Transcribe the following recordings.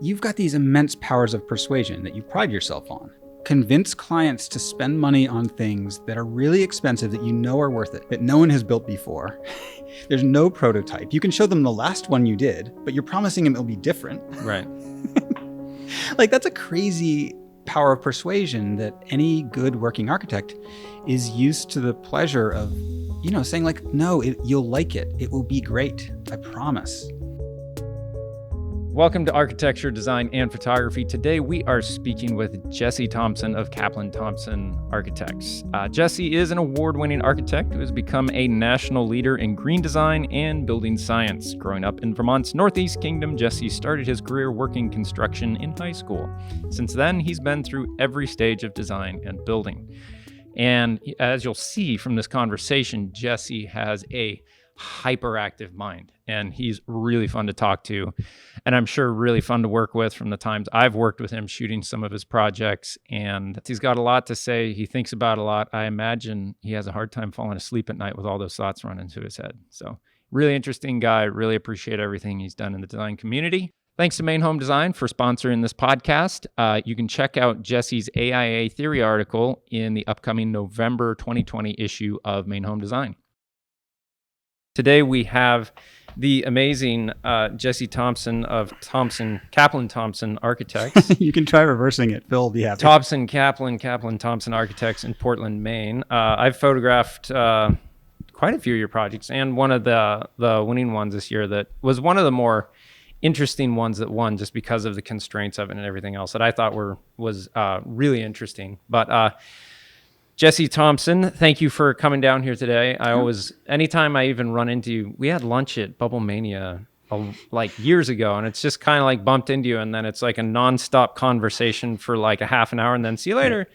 You've got these immense powers of persuasion that you pride yourself on. Convince clients to spend money on things that are really expensive that you know are worth it, that no one has built before. There's no prototype. You can show them the last one you did, but you're promising them it'll be different. Right. Like, that's a crazy power of persuasion that any good working architect is used to the pleasure of, saying like, no, you'll like it. It will be great. I promise. Welcome to Architecture, Design, and Photography. Today we are speaking with Jesse Thompson of Kaplan Thompson Architects. Jesse is an award-winning architect who has become a national leader in green design and building science. Growing up in Vermont's Northeast Kingdom, Jesse started his career working construction in high school. Since then, he's been through every stage of design and building. And as you'll see from this conversation, Jesse has a hyperactive mind, and he's really fun to talk to, and I'm sure really fun to work with from the times I've worked with him shooting some of his projects. And he's got a lot to say. He thinks about a lot. I imagine he has a hard time falling asleep at night with all those thoughts running through his head. So really interesting guy. Really appreciate everything he's done in the design community. Thanks to Main Home Design for sponsoring this podcast. You can check out Jesse's AIA theory article in the upcoming November 2020 issue of Main Home Design. Today we have the amazing Jesse Thompson of Kaplan Thompson Architects. You can try reversing it. Phil will be happy. Kaplan Thompson Architects in Portland, Maine. I've photographed quite a few of your projects, and one of the winning ones this year that was one of the more interesting ones that won just because of the constraints of it and everything else that I thought was really interesting. But Jesse Thompson, thank you for coming down here today. Anytime I even run into you, we had lunch at Bubble Mania like years ago, and it's just kind of like bumped into you, and then it's like a nonstop conversation for like a half an hour, and then see you later.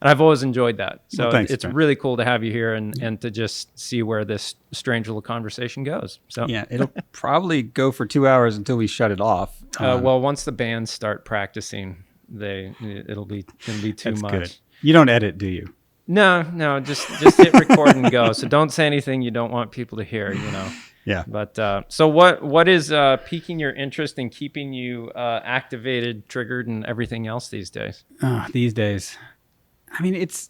And I've always enjoyed that. So well, thanks, it's man. really cool to have you here and to just see where this strange little conversation goes. So yeah, it'll probably go for 2 hours until we shut it off. Well, once the bands start practicing, it'll be too much. Good. You don't edit, do you? No, just hit record and go. So don't say anything you don't want people to hear, Yeah. But so what is piquing your interest and keeping you activated, triggered, and everything else these days? These days, I mean, it's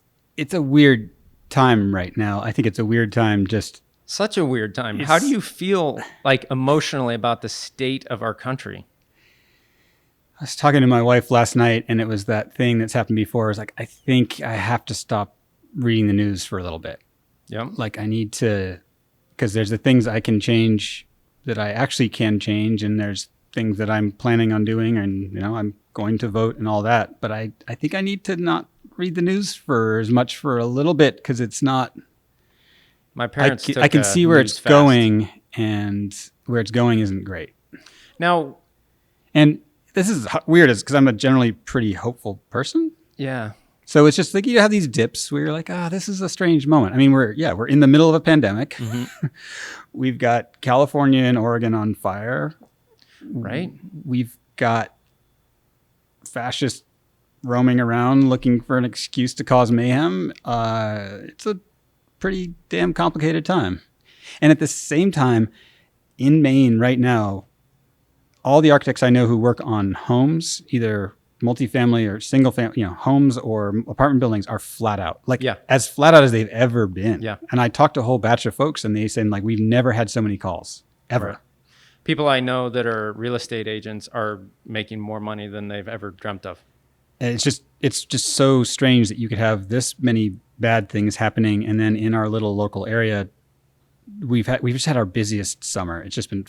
a weird time right now. I think it's a weird time. Just such a weird time. How do you feel like emotionally about the state of our country? I was talking to my wife last night, and it was that thing that's happened before. I was like, I think I have to stop reading the news for a little bit. Yeah. Like, I need to, because there's the things I can change that I actually can change, and there's things that I'm planning on doing, and I'm going to vote and all that. But I think I need to not read the news for as much for a little bit, because it's not. My parents I can see where it's going, and where it's going isn't great. Now, and this is weird, because I'm a generally pretty hopeful person. Yeah. So it's just like you have these dips where you're like, this is a strange moment. I mean, we're in the middle of a pandemic. Mm-hmm. We've got California and Oregon on fire. Right. We've got fascists roaming around looking for an excuse to cause mayhem. It's a pretty damn complicated time. And at the same time, in Maine right now, all the architects I know who work on homes, either multifamily or single family, homes or apartment buildings, are flat out. As flat out as they've ever been. Yeah. And I talked to a whole batch of folks, and they said, like, we've never had so many calls ever. Right. People I know that are real estate agents are making more money than they've ever dreamt of. And it's just so strange that you could have this many bad things happening, and then in our little local area, we've just had our busiest summer. It's just been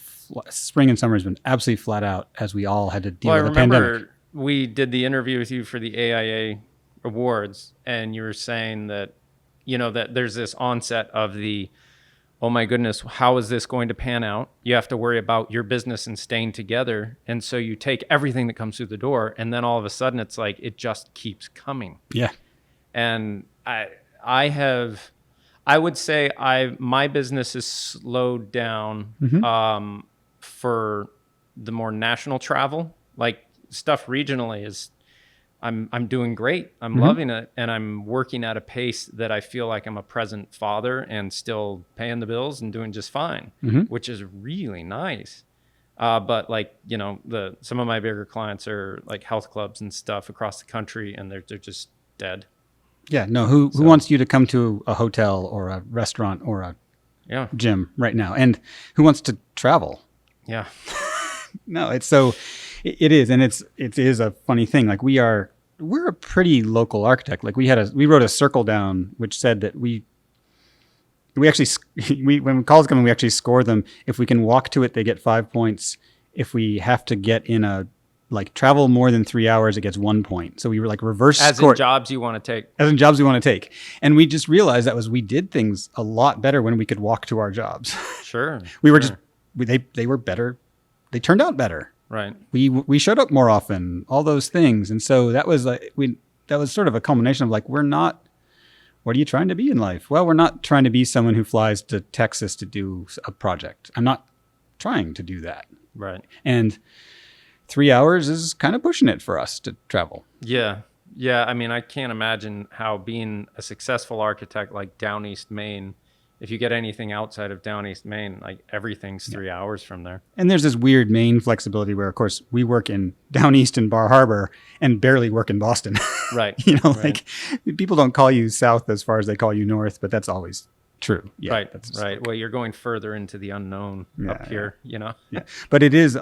spring and summer has been absolutely flat out, as we all had to deal with the pandemic. I remember we did the interview with you for the AIA awards, and you were saying that that there's this onset of the, oh my goodness, how is this going to pan out? You have to worry about your business and staying together, and so you take everything that comes through the door, and then all of a sudden it's like it just keeps coming. Yeah. And I would say my business is slowed down for the more national travel. Like, stuff regionally is, I'm doing great. I'm loving it, and I'm working at a pace that I feel like I'm a present father and still paying the bills and doing just fine, which is really nice. But like, some of my bigger clients are like health clubs and stuff across the country, and they're just dead. Yeah, no. Who wants you to come to a hotel or a restaurant or a gym right now? And who wants to travel? Yeah. No, it's so it is, and it is a funny thing. Like we're a pretty local architect. Like we wrote a circle down which said that we actually when calls come in, we actually score them. If we can walk to it, they get 5 points. If we have to get in travel more than 3 hours, it gets 1 point. So we were like reverse as score. in jobs you want to take. As in jobs we want to take. And we just realized we did things a lot better when we could walk to our jobs. Sure. We were they were better. They turned out better. Right. We showed up more often, all those things. And so that was sort of a culmination of like, what are you trying to be in life? Well, we're not trying to be someone who flies to Texas to do a project. I'm not trying to do that. Right. And 3 hours is kind of pushing it for us to travel. Yeah. Yeah. I mean, I can't imagine how being a successful architect like Down East Maine, if you get anything outside of Down East Maine, like everything's 3 hours from there. And there's this weird Maine flexibility where, of course, we work in Down East in Bar Harbor and barely work in Boston. Right. Like people don't call you south as far as they call you north, but that's always true. Yeah, right. Right. Well, you're going further into the unknown up here, Yeah. But it is,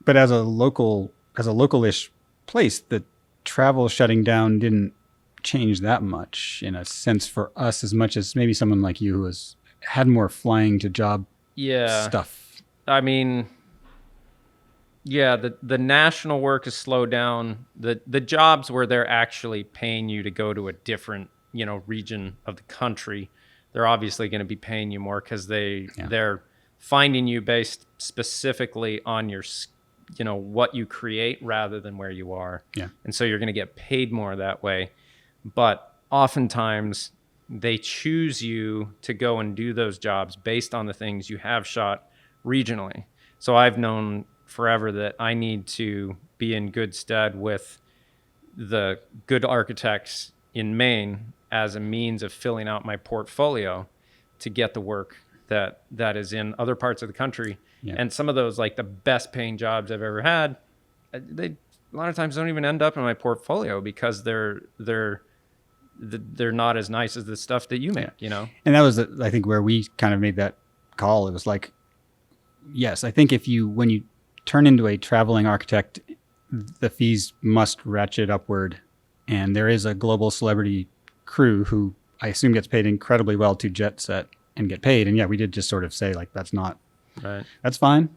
but as a local-ish place, the travel shutting down didn't change that much in a sense for us, as much as maybe someone like you who had more flying to job stuff. I mean, yeah, the national work is slowed down. The jobs where they're actually paying you to go to a different, region of the country, they're obviously going to be paying you more because they're finding you based specifically on your, what you create rather than where you are. Yeah. And so you're going to get paid more that way. But oftentimes they choose you to go and do those jobs based on the things you have shot regionally. So I've known forever that I need to be in good stead with the good architects in Maine as a means of filling out my portfolio to get the work that is in other parts of the country. Yeah. And some of those, like the best paying jobs I've ever had, they a lot of times don't even end up in my portfolio because they're not as nice as the stuff that you make, And that was, I think, where we kind of made that call. It was like, yes, I think when you turn into a traveling architect, the fees must ratchet upward. And there is a global celebrity crew who I assume gets paid incredibly well to jet set and get paid. And yeah, we did just sort of say like, that's fine.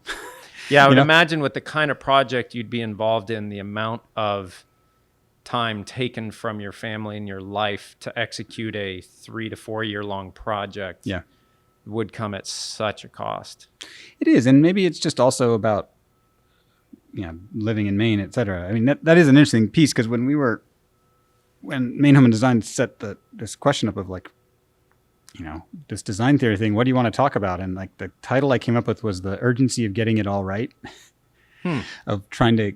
Yeah, I would imagine with the kind of project you'd be involved in, the amount of time taken from your family and your life to execute a 3 to 4 year long project would come at such a cost. It is. And maybe it's just also about, living in Maine, et cetera. I mean, that is an interesting piece because when Maine Home and Design set this question up of like, this design theory thing, what do you want to talk about? And like the title I came up with was The Urgency of Getting It All Right, of trying to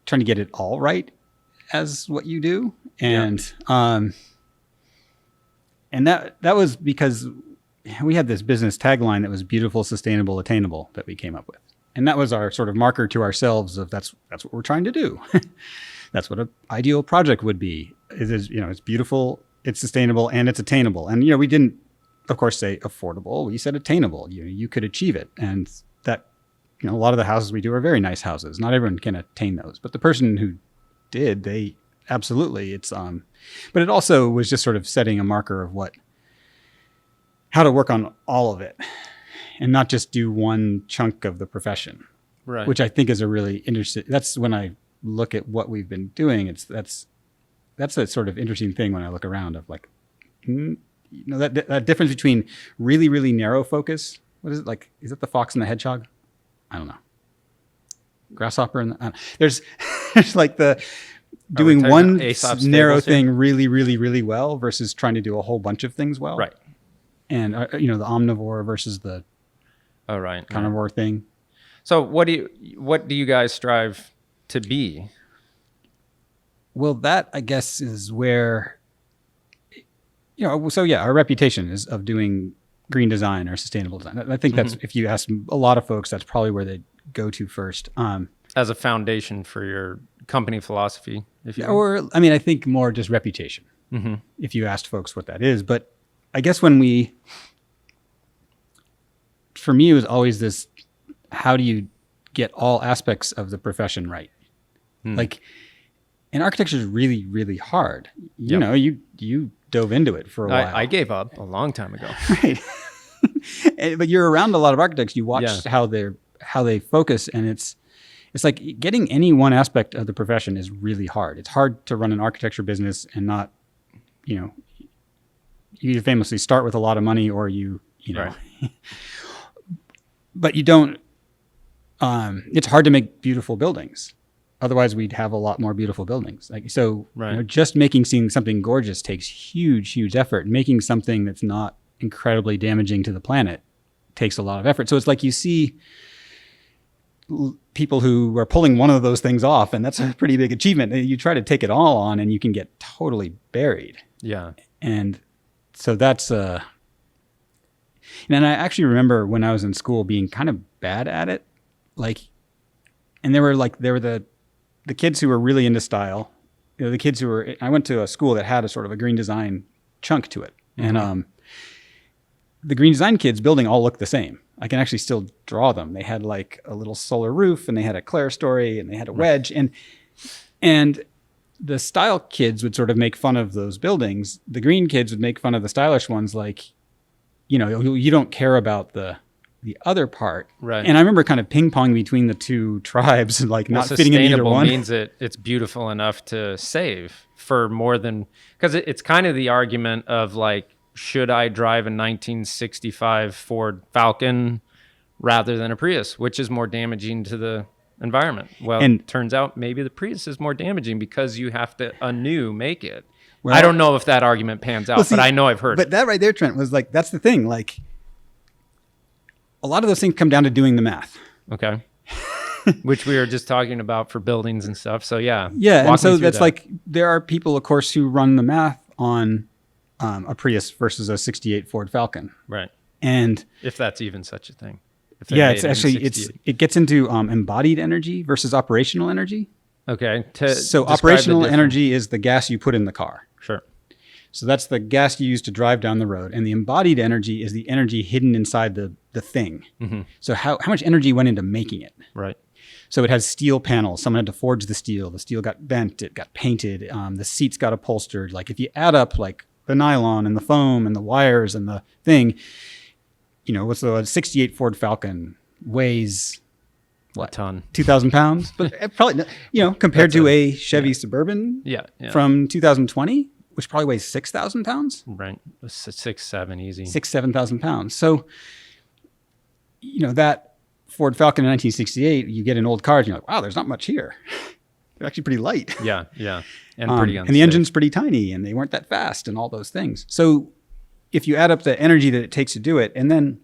get it all right as what you do. And, and that was because we had this business tagline that was beautiful, sustainable, attainable that we came up with. And that was our sort of marker to ourselves of that's what we're trying to do. That's what an ideal project would be. It is, it's beautiful, it's sustainable, and it's attainable. And, we didn't, of course, say affordable. We said attainable. You could achieve it. And that, a lot of the houses we do are very nice houses. Not everyone can attain those. But the person who did, they absolutely, but it also was just sort of setting a marker of how to work on all of it and not just do one chunk of the profession. Right. Which I think is a really interesting, that's when I look at what we've been doing. That's a sort of interesting thing when I look around of like, that difference between really, really narrow focus. What is it like? Is it the fox and the hedgehog? I don't know. Grasshopper and there's like the doing one narrow thing really, really, really well versus trying to do a whole bunch of things well. Right. And the omnivore versus the carnivore thing. So what do you guys strive to be? Well, that I guess is where, our reputation is of doing green design or sustainable design. I think that's, if you ask a lot of folks, that's probably where they go to first. As a foundation for your company philosophy, if you will. Or, I mean, I think more just reputation, if you asked folks what that is. But I guess for me, it was always this, how do you get all aspects of the profession right? Like, and architecture is really, really hard. You know, you dove into it for a while. I gave up a long time ago. Right. But you're around a lot of architects. You watch how they focus, and it's like getting any one aspect of the profession is really hard. It's hard to run an architecture business and not, you either famously start with a lot of money or you know, Right. But you don't, it's hard to make beautiful buildings. Otherwise we'd have a lot more beautiful buildings. Like, so, Right. Just seeing something gorgeous takes huge, huge effort. Making something that's not incredibly damaging to the planet takes a lot of effort. So it's like you see people who are pulling one of those things off, and that's a pretty big achievement. You try to take it all on and you can get totally buried. Yeah. And so that's, and I actually remember when I was in school being kind of bad at it. Like, and there were the kids who were really into style, the kids I went to a school that had a sort of a green design chunk to it. And, the green design kids building all looked the same. I can actually still draw them. They had like a little solar roof, and they had a clerestory, and they had a wedge, and the style kids would sort of make fun of those buildings. The green kids would make fun of the stylish ones. Like, you don't care about the other part. Right. And I remember kind of ping pong between the two tribes, like not fitting in either one. Means it's beautiful enough to save for more than, because it's kind of the argument of like, should I drive a 1965 Ford Falcon rather than a Prius, which is more damaging to the environment? Well, it turns out maybe the Prius is more damaging because you have to anew make it. Well, I don't know if that argument pans out, but I know I've heard but that right there, Trent, was like, that's the thing. Like, a lot of those things come down to doing the math. Okay. Which we were just talking about for buildings and stuff. So yeah. Yeah. And so that's like, there are people, of course, who run the math on a Prius versus a 68 Ford Falcon. Right. And if that's even such a thing. It's actually, it gets into embodied energy versus operational energy. Okay. So operational energy is the gas you put in the car. Sure. So that's the gas you use to drive down the road. And the embodied energy is the energy hidden inside the thing. So how much energy went into making it? Right. So it has steel panels. Someone had to forge the steel. The steel got bent. It got painted. The seats got upholstered. Like, if you add up like the nylon and the foam and the wires and the thing, what's the 68 Ford Falcon weighs what? A ton. 2,000 pounds? But probably, compared to a Chevy Suburban from 2020, which probably weighs 6,000 pounds. Right. 6, 7 easy. 7,000 pounds. So, that Ford Falcon in 1968, you get in old cars, and you're like, wow, there's not much here. They're actually pretty light. Yeah, yeah. And pretty unsafe. And the engine's pretty tiny, and they weren't that fast, and all those things. So if you add up the energy that it takes to do it, and then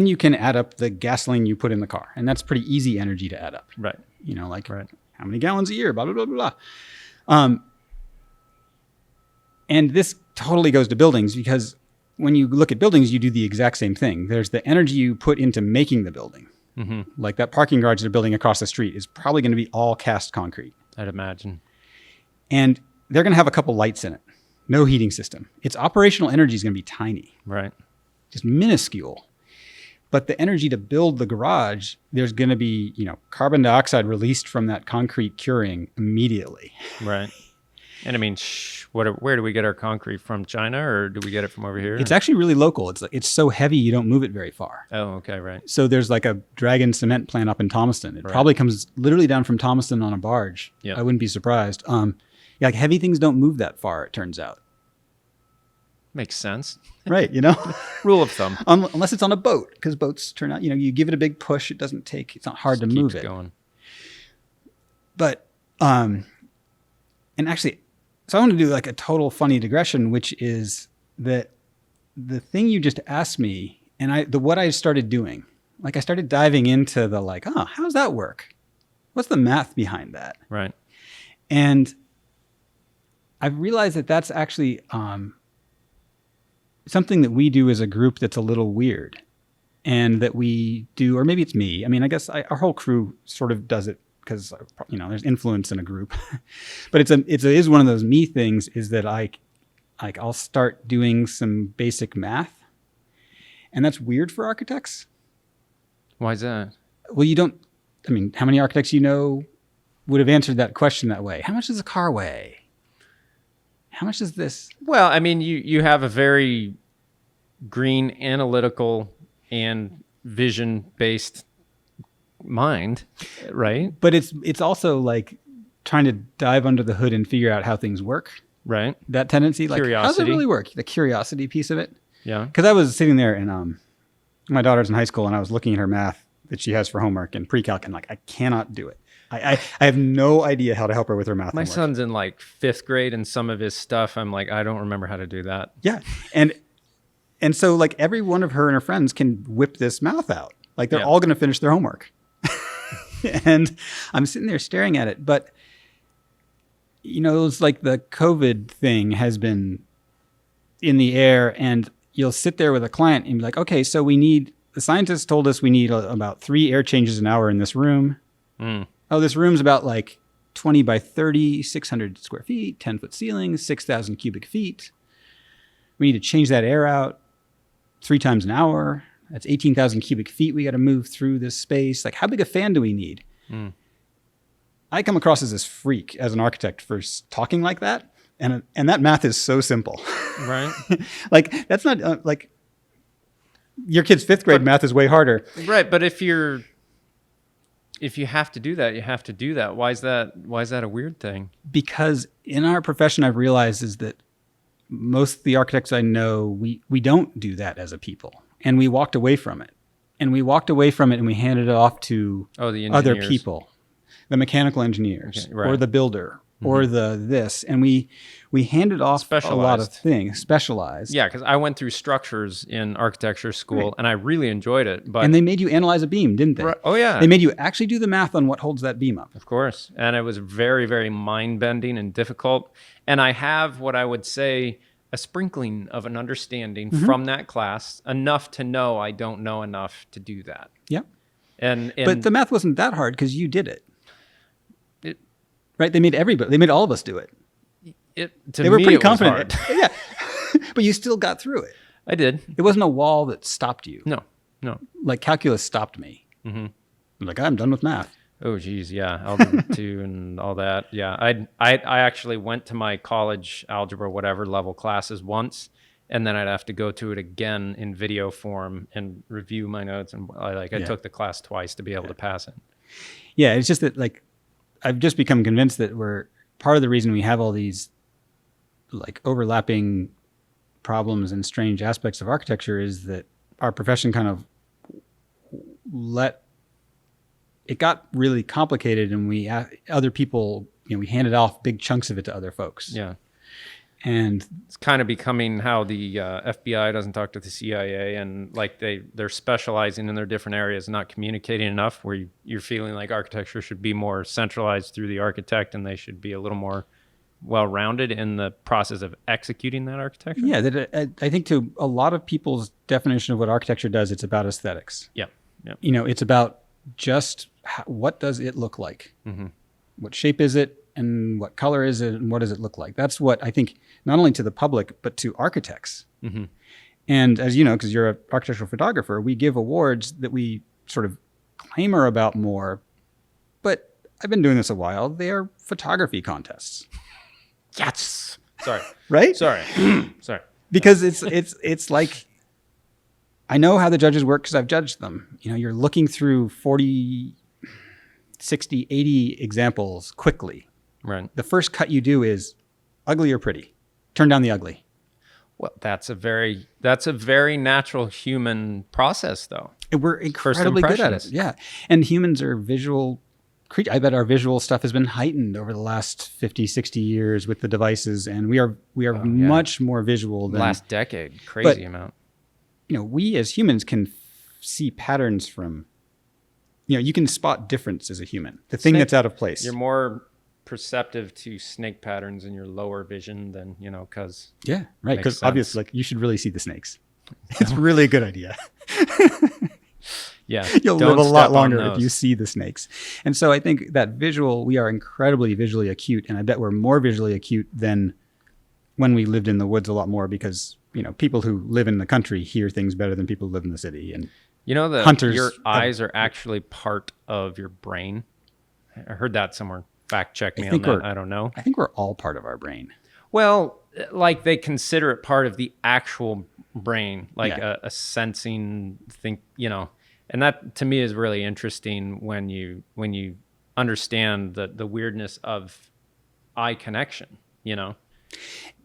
you can add up the gasoline you put in the car. And that's pretty easy energy to add up. Right. How many gallons a year, blah, blah, blah, blah, blah. And this totally goes to buildings, because when you look at buildings, you do the exact same thing. There's the energy you put into making the building. Like that parking garage they're building across the street is probably going to be all cast concrete. I'd imagine. And they're going to have a couple lights in it. No heating system. Its operational energy is going to be tiny. Right. Just minuscule. But the energy to build the garage, there's going to be, carbon dioxide released from that concrete curing immediately. Right. And I mean, where do we get our concrete from? China, or do we get it from over here? It's actually really local. It's so heavy you don't move it very far. Oh, okay, right. So there's like a Dragon cement plant up in Thomaston. It probably comes literally down from Thomaston on a barge. Yeah. I wouldn't be surprised. Like heavy things don't move that far, it turns out. Makes sense. Right, Rule of thumb. Unless it's on a boat, because boats turn out, you give it a big push, it's not hard to move it. Going. But, and actually, so I want to do like a total funny digression, which is that the thing you just asked me, and what I started doing, like I started diving into the like, how does that work? What's the math behind that? Right. And I've realized that that's actually, something that we do as a group that's a little weird, and that we do, or maybe it's me. I mean, I guess our whole crew sort of does it because, there's influence in a group. But it is one of those me things, is that I'll start doing some basic math, and that's weird for architects. Why is that? Well, how many architects would have answered that question that way? How much does a car weigh? How much is this? Well, I mean, you have a very green, analytical, and vision-based mind, right? But it's also like trying to dive under the hood and figure out how things work. Right. That tendency, like, Curiosity. how does it really work? The curiosity piece of it. Yeah. Because I was sitting there and my daughter's in high school, and I was looking at her math that she has for homework and pre-calc, and I cannot do it. I have no idea how to help her with her math. My homework. son's in like 5th grade, and some of his stuff, I'm like, I don't remember how to do that. Yeah. And so, like, every one of her and her friends can whip this math out. Like, they're all going to finish their homework. And I'm sitting there staring at it. But, it's like the COVID thing has been in the air, and you'll sit there with a client and be like, okay, so the scientists told us we need about 3 air changes an hour in this room. Oh, this room's about like 20 by 30, 600 square feet, 10-foot ceilings, 6,000 cubic feet. We need to change that air out 3 times an hour. That's 18,000 cubic feet we got to move through this space. Like, how big a fan do we need? I come across as this freak as an architect for talking like that. And that math is so simple. Right. Like, that's not like your kid's 5th grade math is way harder. Right. But if you have to do that, you have to do that. Why is that a weird thing? Because in our profession, I've realized is that most of the architects I know, we don't do that as a people. And we walked away from it. And we handed it off to the other engineers. people, the mechanical engineers, Okay, right. or the builder, or the this. And we handed off a lot of things, specialized. Yeah, because I went through structures in architecture school, and I really enjoyed it. And they made you analyze a beam, didn't they? Right. Oh, yeah. They made you actually do the math on what holds that beam up. Of course. And it was very, very mind-bending and difficult. And I have what I would say a sprinkling of an understanding from that class, enough to know I don't know enough to do that. Yeah. And but the math wasn't that hard because you did it. Right? They made all of us do it. They were pretty confident. Yeah. But you still got through it. I did. It wasn't a wall that stopped you. No. Like calculus stopped me. I'm like, I'm done with math. Oh, geez, yeah, algebra 2 and all that. Yeah, I actually went to my college algebra whatever level classes once, and then I'd have to go to it again in video form and review my notes. And I took the class twice to be able to pass it. Yeah, it's just that, like, I've just become convinced that part of the reason we have all these like overlapping problems and strange aspects of architecture is that our profession kind of it got really complicated, and we handed off big chunks of it to other folks. Yeah. And it's kind of becoming how the FBI doesn't talk to the CIA, and like they're specializing in their different areas, not communicating enough, where you're feeling like architecture should be more centralized through the architect, and they should be a little more well-rounded in the process of executing that architecture. Yeah, I think to a lot of people's definition of what architecture does, it's about aesthetics. Yeah. It's about just what does it look like? What shape is it? And what color is it? And what does it look like? That's what I think, not only to the public, but to architects. And as you know, because you're an architectural photographer, we give awards that we sort of clamor about more. But I've been doing this a while. They are photography contests. Yes. Sorry. Right? Sorry. Because it's like, I know how the judges work because I've judged them. You're looking through 40, 60, 80 examples quickly. Right. The first cut you do is ugly or pretty. Turn down the ugly. Well, that's a very natural human process, though. And we're incredibly good at it. Yeah. And humans are visual creatures. I bet our visual stuff has been heightened over the last 50, 60 years with the devices. And we are much more visual than last decade. Crazy amount. We as humans can see patterns from, you can spot difference as a human. The thing that's out of place. You're more perceptive to snake patterns in your lower vision, then, because Yeah, right. makes Because sense. obviously, you should really see the snakes. It's really a good idea. Yeah, You'll don't live a lot step on longer if those. you see the snakes. And so I think that we are incredibly visually acute, and I bet we're more visually acute than when we lived in the woods a lot more, because people who live in the country hear things better than people who live in the city. And hunters your have- eyes are actually part of your brain. I heard that somewhere. Fact check me on think that. I don't know. I think we're all part of our brain. Well, like they consider it part of the actual brain, like Yeah. a sensing thing, and that to me is really interesting when you understand the weirdness of eye connection,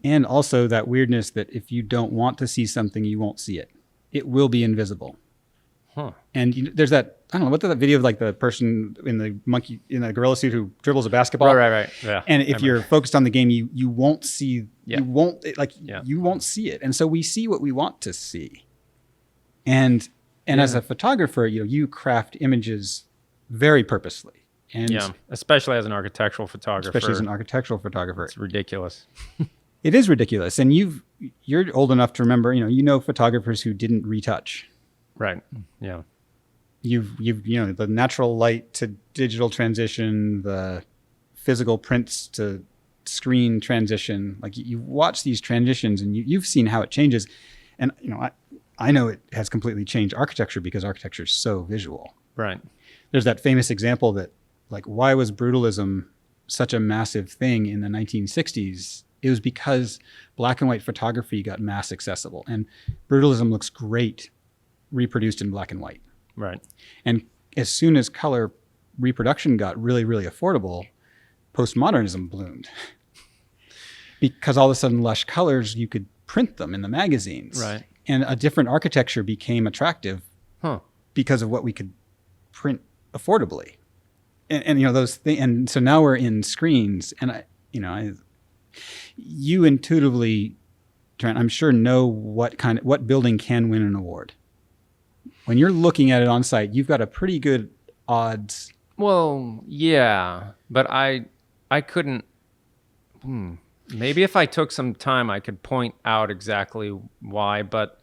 And also that weirdness that if you don't want to see something, you won't see it. It will be invisible. Huh. And there's that, I don't know, what's that video of like the person in the gorilla suit who dribbles a basketball? Right. Yeah. And if you're focused on the game, you won't see, Yeah. you won't see it. And so we see what we want to see. And as a photographer, you craft images very purposely. And Yeah, especially as an architectural photographer. especially as an architectural photographer. It's ridiculous. It is ridiculous. And you're old enough to remember, photographers who didn't retouch. Right. Yeah. You've the natural light to digital transition, the physical prints to screen transition. Like you watch these transitions and you've seen how it changes. And I know it has completely changed architecture because architecture is so visual. Right. There's that famous example that, like, why was brutalism such a massive thing in the 1960s? It was because black and white photography got mass accessible, and brutalism looks great reproduced in black and white. Right. And as soon as color reproduction got really, really affordable, postmodernism bloomed. Because all of a sudden, lush colors, you could print them in the magazines. Right. And a different architecture became attractive because of what we could print affordably. And those things. And so now we're in screens, and you intuitively, Trent, I'm sure know what building can win an award. When you're looking at it on site, you've got a pretty good odds. Well, yeah, but I couldn't. Maybe if I took some time, I could point out exactly why. But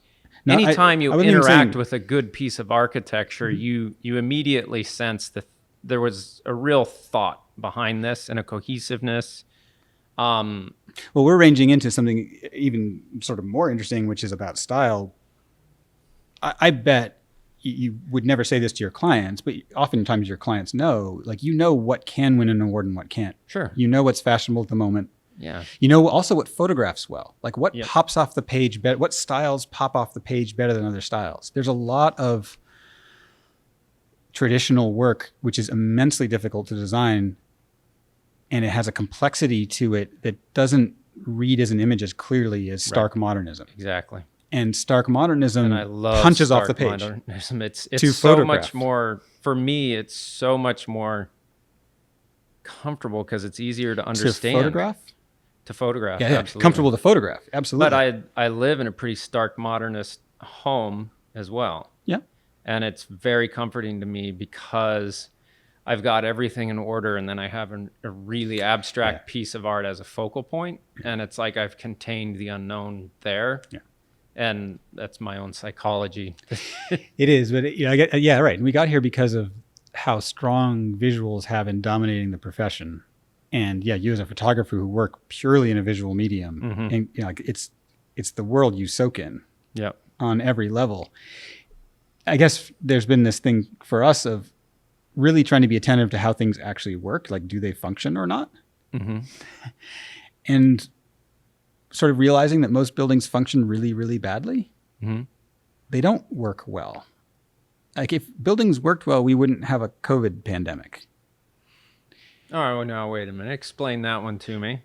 anytime you interact with a good piece of architecture, you immediately sense that there was a real thought behind this and a cohesiveness. Well, we're ranging into something even sort of more interesting, which is about style. I bet you would never say this to your clients, but oftentimes your clients know, like, what can win an award and what can't. Sure. You know what's fashionable at the moment. Yeah. You know also what photographs well, like what Yep. pops off the page better, what styles pop off the page better than other styles. There's a lot of traditional work which is immensely difficult to design, and it has a complexity to it that doesn't read as an image as clearly as stark modernism. Exactly. And stark modernism And I love punches off stark the page. modernism. It's to so photograph. much more, for me, it's so much more comfortable because it's easier to understand. To photograph, Yeah, absolutely. comfortable to photograph, absolutely. But I live in a pretty stark modernist home as well. Yeah. And it's very comforting to me because I've got everything in order, and then I have a really abstract piece of art as a focal point, and it's like I've contained the unknown there. Yeah. And that's my own psychology. It is, but right. We got here because of how strong visuals have in dominating the profession. And you as a photographer who work purely in a visual medium, and it's the world you soak in. Yep. On every level. I guess there's been this thing for us of really trying to be attentive to how things actually work. Like, do they function or not? Mm-hmm. And sort of realizing that most buildings function really, really badly. Mm-hmm. They don't work well. Like, if buildings worked well, we wouldn't have a COVID pandemic. All right, well, now wait a minute. Explain that one to me.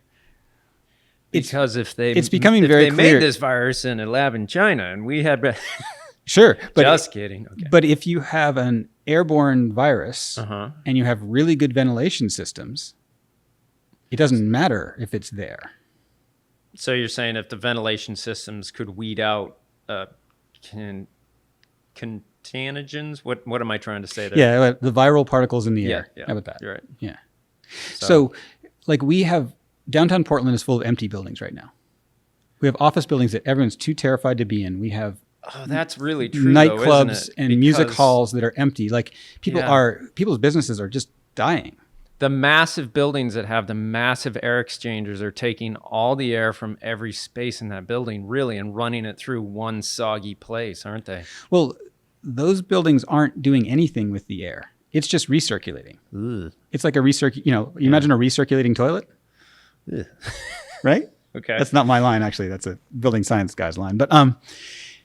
Because it's becoming very clear. Made this virus in a lab in China, and we had Sure, but just kidding. Okay. But if you have an airborne virus Uh-huh. and you have really good ventilation systems, it doesn't matter if it's there. So you're saying if the ventilation systems could weed out contagions? What am I trying to say there? Yeah, the viral particles in the air. Yeah. How about that? You're right. Yeah. So like we have downtown Portland is full of empty buildings right now. We have office buildings that everyone's too terrified to be in. We have that's really true. nightclubs though, isn't it? and music halls that are empty. Like people's businesses are just dying. The massive buildings that have the massive air exchangers are taking all the air from every space in that building, really, and running it through one soggy place, aren't they? Well, those buildings aren't doing anything with the air. It's just recirculating. Ugh. It's like you imagine a recirculating toilet, right? Okay. That's not my line, actually. That's a building science guy's line. But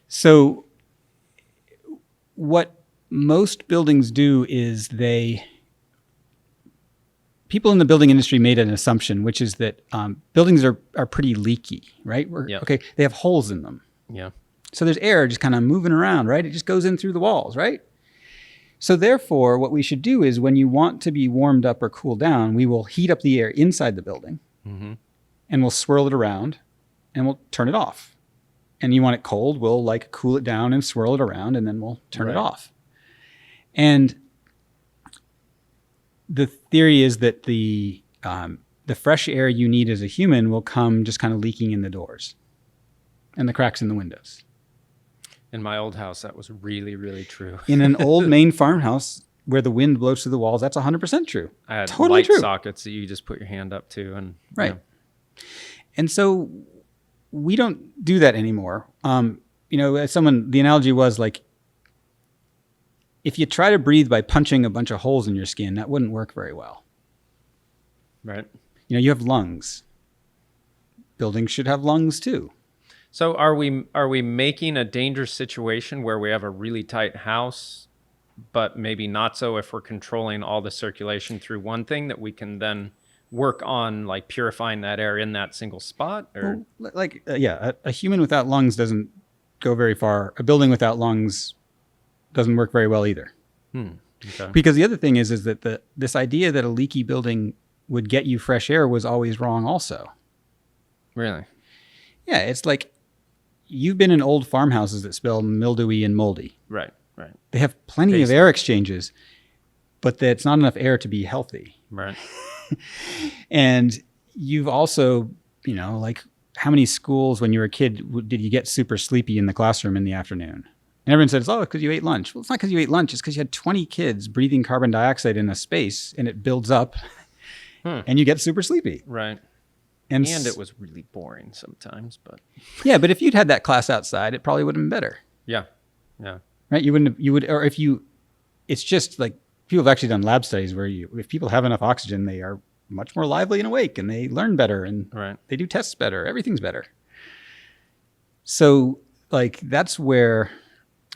so what most buildings do is people in the building industry made an assumption, which is that buildings are pretty leaky, right? Okay, they have holes in them. Yeah. So there's air just kind of moving around, right? It just goes in through the walls, right? So therefore, what we should do is when you want to be warmed up or cooled down, we will heat up the air inside the building, and we'll swirl it around, and we'll turn it off. And you want it cold, we'll like cool it down and swirl it around, and then we'll turn it off. And the theory is that the fresh air you need as a human will come just kind of leaking in the doors and the cracks in the windows. In my old house, that was really, really true. In an old Maine farmhouse where the wind blows through the walls, that's 100% true. I had totally light true. sockets that you just put your hand up to. And right. Yeah. And so we don't do that anymore. As the analogy was like, if you try to breathe by punching a bunch of holes in your skin, that wouldn't work very well. Right. You have lungs. Buildings should have lungs too. So are we making a dangerous situation where we have a really tight house, but maybe not so if we're controlling all the circulation through one thing that we can then work on like purifying that air in that single spot? Or a human without lungs doesn't go very far. A building without lungs doesn't work very well either. Okay. Because the other thing is that this idea that a leaky building would get you fresh air was always wrong also. Really? Yeah, it's like you've been in old farmhouses that smell mildewy and moldy. Right. They have plenty of air exchanges, but that's not enough air to be healthy. Right. And you've also, like how many schools when you were a kid did you get super sleepy in the classroom in the afternoon? And everyone says, because you ate lunch. Well, it's not because you ate lunch. It's because you had 20 kids breathing carbon dioxide in a space and it builds up and you get super sleepy. Right. And it was really boring sometimes, but. Yeah, but if you'd had that class outside, it probably would have been better. Yeah. Right? It's just like people have actually done lab studies where if people have enough oxygen, they are much more lively and awake and they learn better and they do tests better. Everything's better. So like that's where,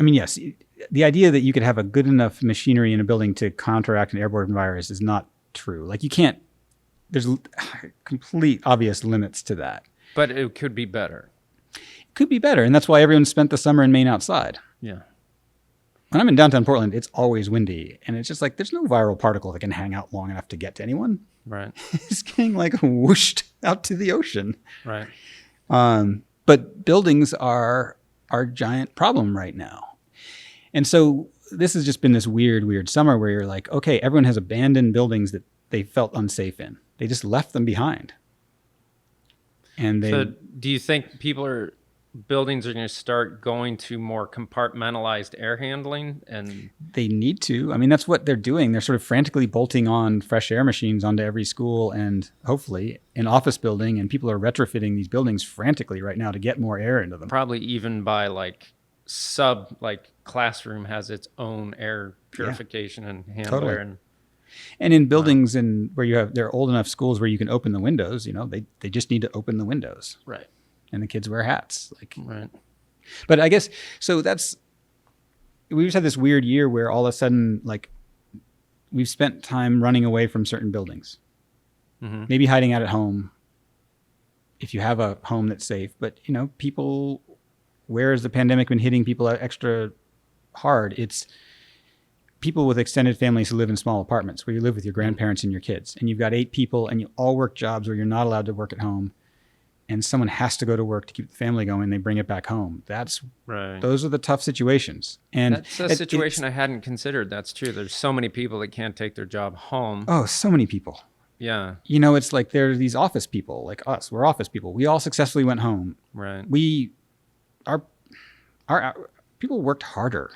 yes, the idea that you could have a good enough machinery in a building to counteract an airborne virus is not true. Like you can't, there's complete obvious limits to that. But it could be better. It could be better. And that's why everyone spent the summer in Maine outside. Yeah. When I'm in downtown Portland, it's always windy. And it's just like, there's no viral particle that can hang out long enough to get to anyone. Right. It's getting like whooshed out to the ocean. Right. But buildings are our giant problem right now. And so this has just been this weird summer where you're like, okay, everyone has abandoned buildings that they felt unsafe in. They just left them behind. And so do you think buildings are going to start going to more compartmentalized air handling? And they need to. That's what they're doing. They're sort of frantically bolting on fresh air machines onto every school and hopefully an office building. And people are retrofitting these buildings frantically right now to get more air into them. Probably even by classroom has its own air purification and handler. Totally. And in buildings where they're old enough schools where you can open the windows, they just need to open the windows. Right. And the kids wear hats. Right. But I guess, so we just had this weird year where all of a sudden, we've spent time running away from certain buildings. Mm-hmm. Maybe hiding out at home if you have a home that's safe. But, people, where has the pandemic been hitting people extra hard? It's people with extended families who live in small apartments where you live with your grandparents and your kids. And you've got 8 people and you all work jobs where you're not allowed to work at home. And someone has to go to work to keep the family going. They bring it back home. Those are the tough situations. And that's a situation I hadn't considered. That's true. There's so many people that can't take their job home. Oh, so many people. Yeah. It's like there are these office people like us. We're office people. We all successfully went home. Right. Our people worked harder.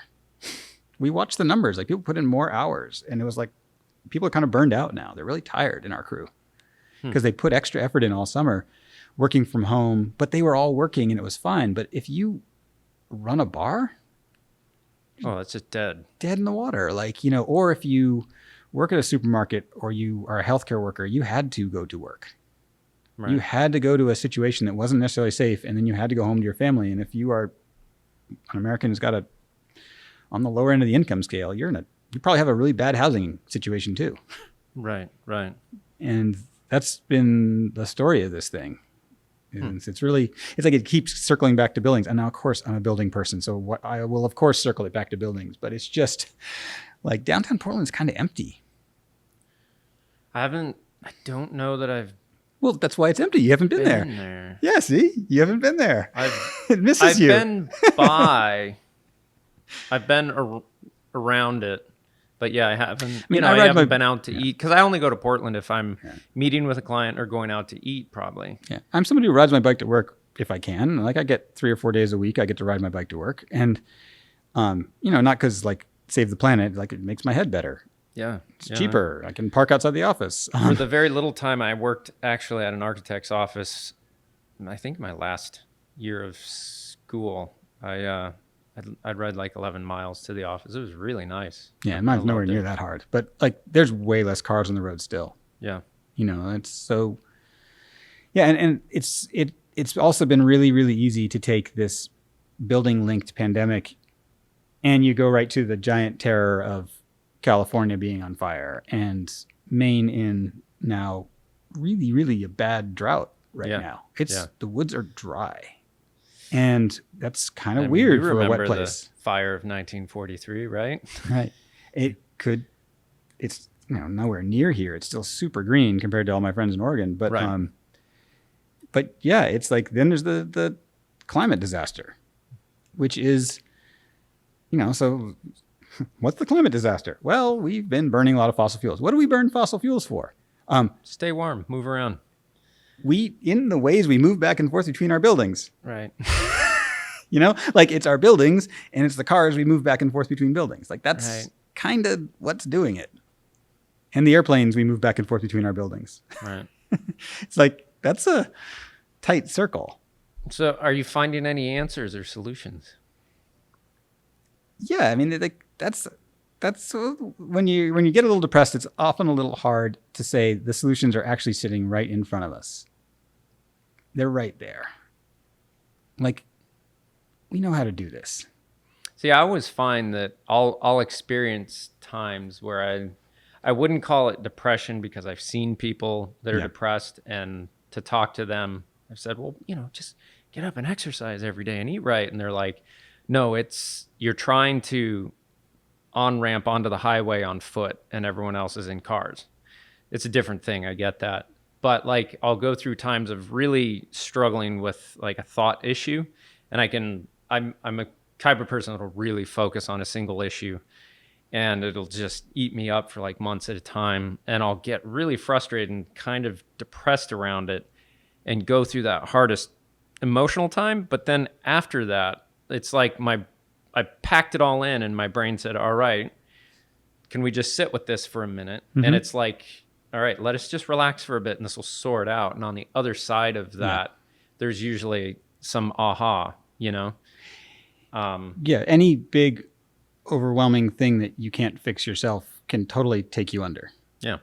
We watched the numbers. Like people put in more hours, and it was like people are kind of burned out now. They're really tired in our crew because they put extra effort in all summer working from home, but they were all working and it was fine. But if you run a bar, oh, that's just dead in the water. Like, or if you work at a supermarket or you are a healthcare worker, you had to go to work. Right. You had to go to a situation that wasn't necessarily safe, and then you had to go home to your family. And if you are an American who's got on the lower end of the income scale, you probably have a really bad housing situation too. Right. And that's been the story of this thing. It's like it keeps circling back to buildings. And now, of course, I'm a building person, so I will, of course, circle it back to buildings. But it's just like downtown Portland's kind of empty. I don't know that I've. Well, that's why it's empty. You haven't been there. Yeah, see? You haven't been there. It misses you. I've been by. I've been around it. But yeah, I haven't. I haven't been out to eat because I only go to Portland if I'm meeting with a client or going out to eat. Probably. Yeah, I'm somebody who rides my bike to work if I can. Like I get 3 or 4 days a week, I get to ride my bike to work, and not because like save the planet, like it makes my head better. Yeah, it's cheaper. I can park outside the office. For the very little time I worked actually at an architect's office, I think my last year of school, I'd ride like 11 miles to the office. It was really nice. Yeah, mine's nowhere near that hard. But like there's way less cars on the road still. Yeah. It's so yeah, and it's also been really, really easy to take this building linked pandemic and you go right to the giant terror of California being on fire and Maine in now really, really a bad drought now. The woods are dry. And that's kind of weird for a wet place. The fire of 1943, right? Right. It's nowhere near here. It's still super green compared to all my friends in Oregon. But right. But yeah, it's like then there's the climate disaster, which is, so what's the climate disaster? Well, we've been burning a lot of fossil fuels. What do we burn fossil fuels for? Stay warm, move around. In the ways we move back and forth between our buildings. Right. Like it's our buildings and it's the cars we move back and forth between buildings. Like that's kind of what's doing it. And the airplanes we move back and forth between our buildings. Right. It's like, that's a tight circle. So are you finding any answers or solutions? Yeah. I mean, that's when you get a little depressed, it's often a little hard to say the solutions are actually sitting right in front of us. They're right there. Like, we know how to do this. See, I always find that I'll experience times where I wouldn't call it depression because I've seen people that are depressed, and to talk to them, I've said, well, just get up and exercise every day and eat right. And they're like, no, you're trying to on-ramp onto the highway on foot and everyone else is in cars. It's a different thing. I get that. But like, I'll go through times of really struggling with like a thought issue, and I'm a type of person that'll really focus on a single issue, and it'll just eat me up for like months at a time. And I'll get really frustrated and kind of depressed around it and go through that hardest emotional time. But then after that, it's like I packed it all in and my brain said, all right, can we just sit with this for a minute? Mm-hmm. And it's like, all right, let us just relax for a bit and this will sort out. And on the other side of that, there's usually some aha, any big overwhelming thing that you can't fix yourself can totally take you under. Yeah.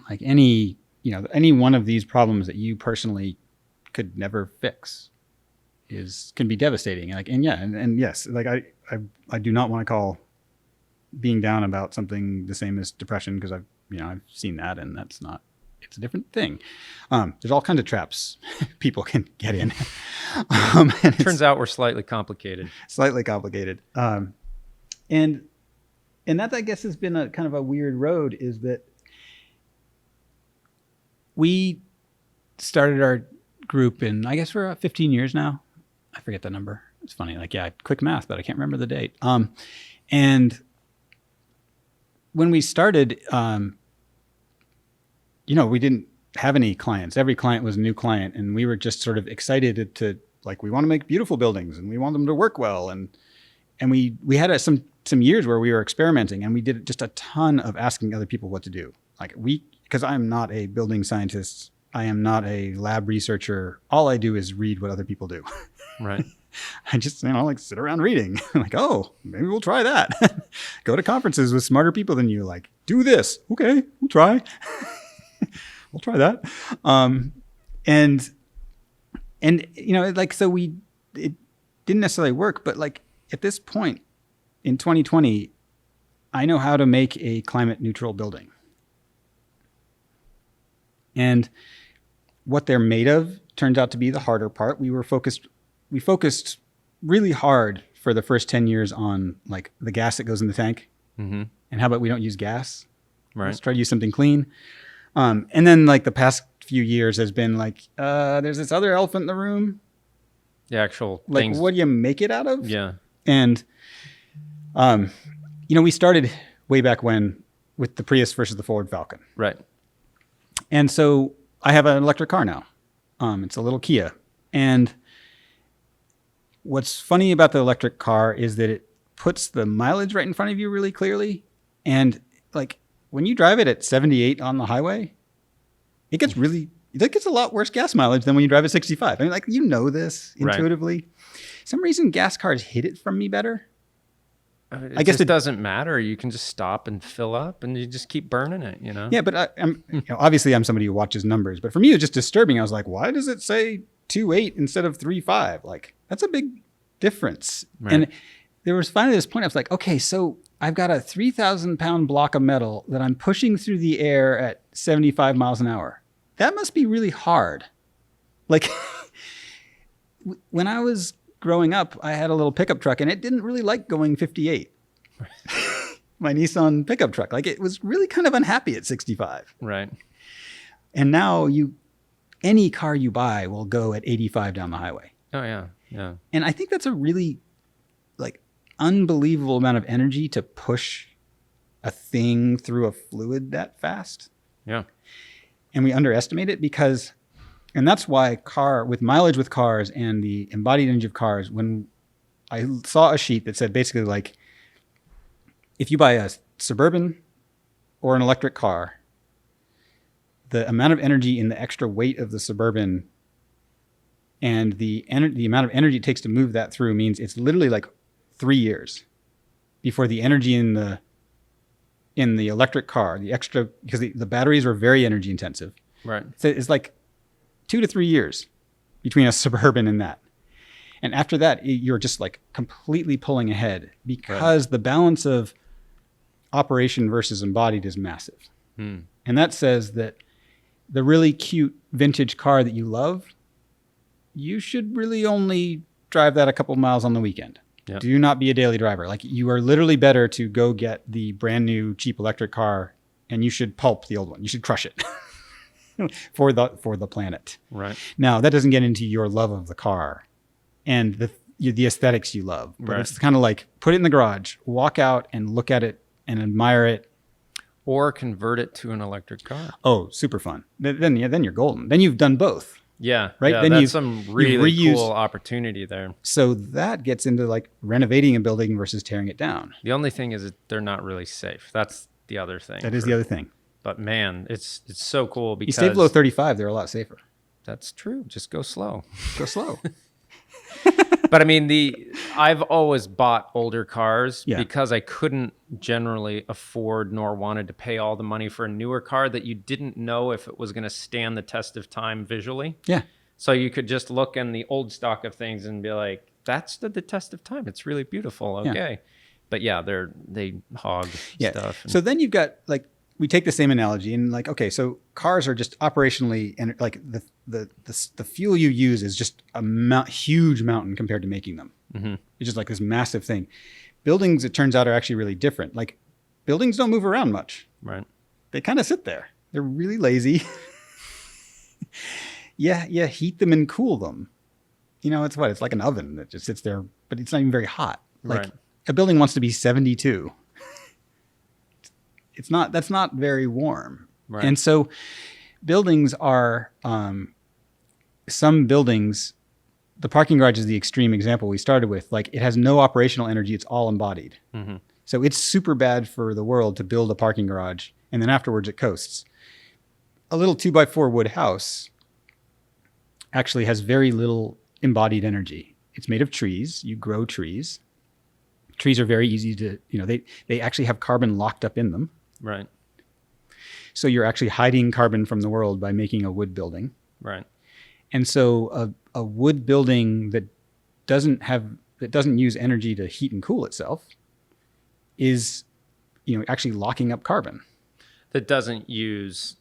Like any one of these problems that you personally could never fix can be devastating. And yes, like I do not want to call being down about something the same as depression, because I've seen that, and it's a different thing. There's all kinds of traps people can get in. Turns out we're slightly complicated. And that, I guess, has been a kind of a weird road, is that we started our group in, I guess we're 15 years now. I forget the number. It's funny. Like, quick math, but I can't remember the date. And when we started, we didn't have any clients. Every client was a new client, and we were just sort of excited to like, we want to make beautiful buildings and we want them to work well. And we had some years where we were experimenting, and we did just a ton of asking other people what to do. Like because I'm not a building scientist, I am not a lab researcher. All I do is read what other people do. Right. I just, like sit around reading. Like, oh, maybe we'll try that. Go to conferences with smarter people than you. Like, do this. Okay, we'll try. We'll try that. And so it didn't necessarily work, but like at this point in 2020, I know how to make a climate neutral building. And what they're made of turns out to be the harder part. We focused really hard for the first 10 years on like the gas that goes in the tank. Mm-hmm. And how about we don't use gas? Right. Let's try to use something clean. And then like the past few years has been like, there's this other elephant in the room. The actual like things. What do you make it out of? Yeah. And, we started way back when with the Prius versus the Ford Falcon. Right. And so I have an electric car now. It's a little Kia. And what's funny about the electric car is that it puts the mileage right in front of you really clearly. And like when you drive it at 78 on the highway, it gets a lot worse gas mileage than when you drive at 65. I mean, like, this intuitively. Right. Some reason gas cars hit it from me better. I guess it doesn't matter. You can just stop and fill up and you just keep burning it, Yeah, but I'm obviously I'm somebody who watches numbers, but for me, it was just disturbing. I was like, why does it say 2.8 instead of 3.5? Like, that's a big difference. Right. And there was finally this point I was like, okay, so I've got a 3,000 pound block of metal that I'm pushing through the air at 75 miles an hour. That must be really hard. Like when I was growing up, I had a little pickup truck and it didn't really like going 58. My Nissan pickup truck, like it was really kind of unhappy at 65. Right. And now any car you buy will go at 85 down the highway. Oh yeah. Yeah. And I think that's a really like unbelievable amount of energy to push a thing through a fluid that fast. Yeah. And we underestimate it and that's why with mileage with cars and the embodied energy of cars, when I saw a sheet that said basically like, if you buy a Suburban or an electric car, the amount of energy in the extra weight of the Suburban and the amount of energy it takes to move that through means it's literally like 3 years before the energy in the electric car, because the batteries were very energy intensive. Right. So it's like 2 to 3 years between a Suburban and that. And after that, you're just like completely pulling ahead because the balance of operation versus embodied is massive. And that says that the really cute vintage car that you love, you should really only drive that a couple miles on the weekend. Yep. Do not be a daily driver. Like you are literally better to go get the brand new cheap electric car and you should pulp the old one. You should crush it for the planet. Right. Now that doesn't get into your love of the car and the aesthetics you love, but it's kind of like put it in the garage, walk out and look at it and admire it. Or convert it to an electric car. Oh, super fun. Then you're golden. Then you've done both. Yeah. Right. Yeah, then that's some really cool opportunity there. So that gets into like renovating a building versus tearing it down. The only thing is that they're not really safe. That's the other thing. That is the other thing. But man, it's so cool because you stay below 35, they're a lot safer. That's true. Just go slow. Go slow. But I mean, I've always bought older cars because I couldn't generally afford nor wanted to pay all the money for a newer car that you didn't know if it was going to stand the test of time visually. Yeah. So you could just look in the old stock of things and be like, that stood the test of time. It's really beautiful. Okay. Yeah. But yeah, they hog stuff. So then you've got like, we take the same analogy and like, okay, so cars are just operationally, and like the fuel you use is just a huge mountain compared to making them. Mm-hmm. It's just like this massive thing. Buildings, it turns out, are actually really different. Like buildings don't move around much. Right. They kind of sit there. They're really lazy. Yeah, heat them and cool them. It's like an oven that just sits there, but it's not even very hot. Like a building wants to be 72. That's not very warm. Right. And so buildings are, some buildings, the parking garage is the extreme example we started with. Like, it has no operational energy. It's all embodied. Mm-hmm. So it's super bad for the world to build a parking garage, and then afterwards it coasts. A little 2x4 wood house actually has very little embodied energy. It's made of trees. You grow trees. Trees are very easy to, they actually have carbon locked up in them. Right. So you're actually hiding carbon from the world by making a wood building. Right. And so a wood building that doesn't use energy to heat and cool itself is, actually locking up carbon. That doesn't use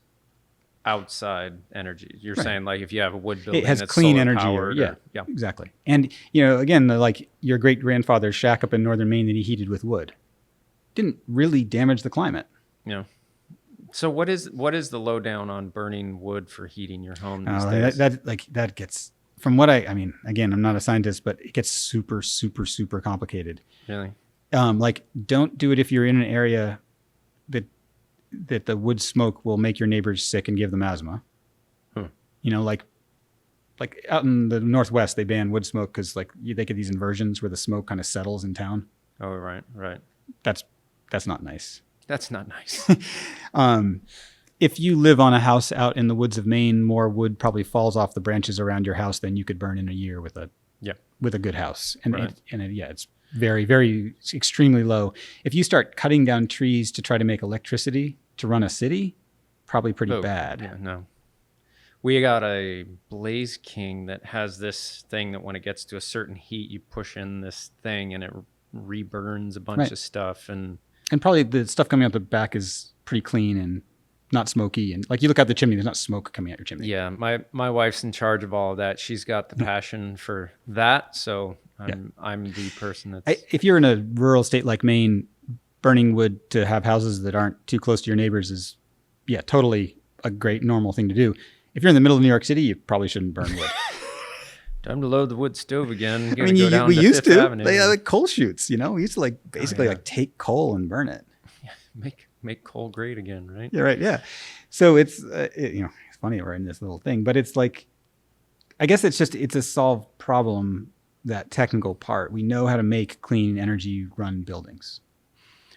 outside energy. You're saying, like, if you have a wood building, it has that's clean solar energy. powered, Yeah, exactly. And, again, like your great grandfather's shack up in northern Maine that he heated with wood didn't really damage the climate. Yeah. So what is the lowdown on burning wood for heating your home these days? That gets, from what I mean, again, I'm not a scientist, but it gets super, super, super complicated. Really? Like, don't do it if you're in an area that the wood smoke will make your neighbors sick and give them asthma. Like out in the Northwest, they ban wood smoke because they get these inversions where the smoke kind of settles in town. Oh, right. That's not nice. That's not nice. If you live on a house out in the woods of Maine, more wood probably falls off the branches around your house than you could burn in a year with a good house. And right. It's very, very extremely low. If you start cutting down trees to try to make electricity to run a city, probably pretty bad. Yeah, no. We got a Blaze King that has this thing that when it gets to a certain heat, you push in this thing and it reburns a bunch of stuff. And probably the stuff coming out the back is pretty clean and not smoky. And like, you look out the chimney, there's not smoke coming out your chimney. Yeah, my wife's in charge of all of that. She's got the passion for that. So I'm the person that's... If you're in a rural state like Maine, burning wood to have houses that aren't too close to your neighbors is, totally a great normal thing to do. If you're in the middle of New York City, you probably shouldn't burn wood. Time to load the wood stove again. We used to. They had like coal chutes, We used to basically take coal and burn it. Yeah, make coal great again, right? Yeah, right. Yeah. So it's it's funny we're in this little thing, but it's like, I guess it's a solved problem. That technical part, we know how to make clean energy run buildings.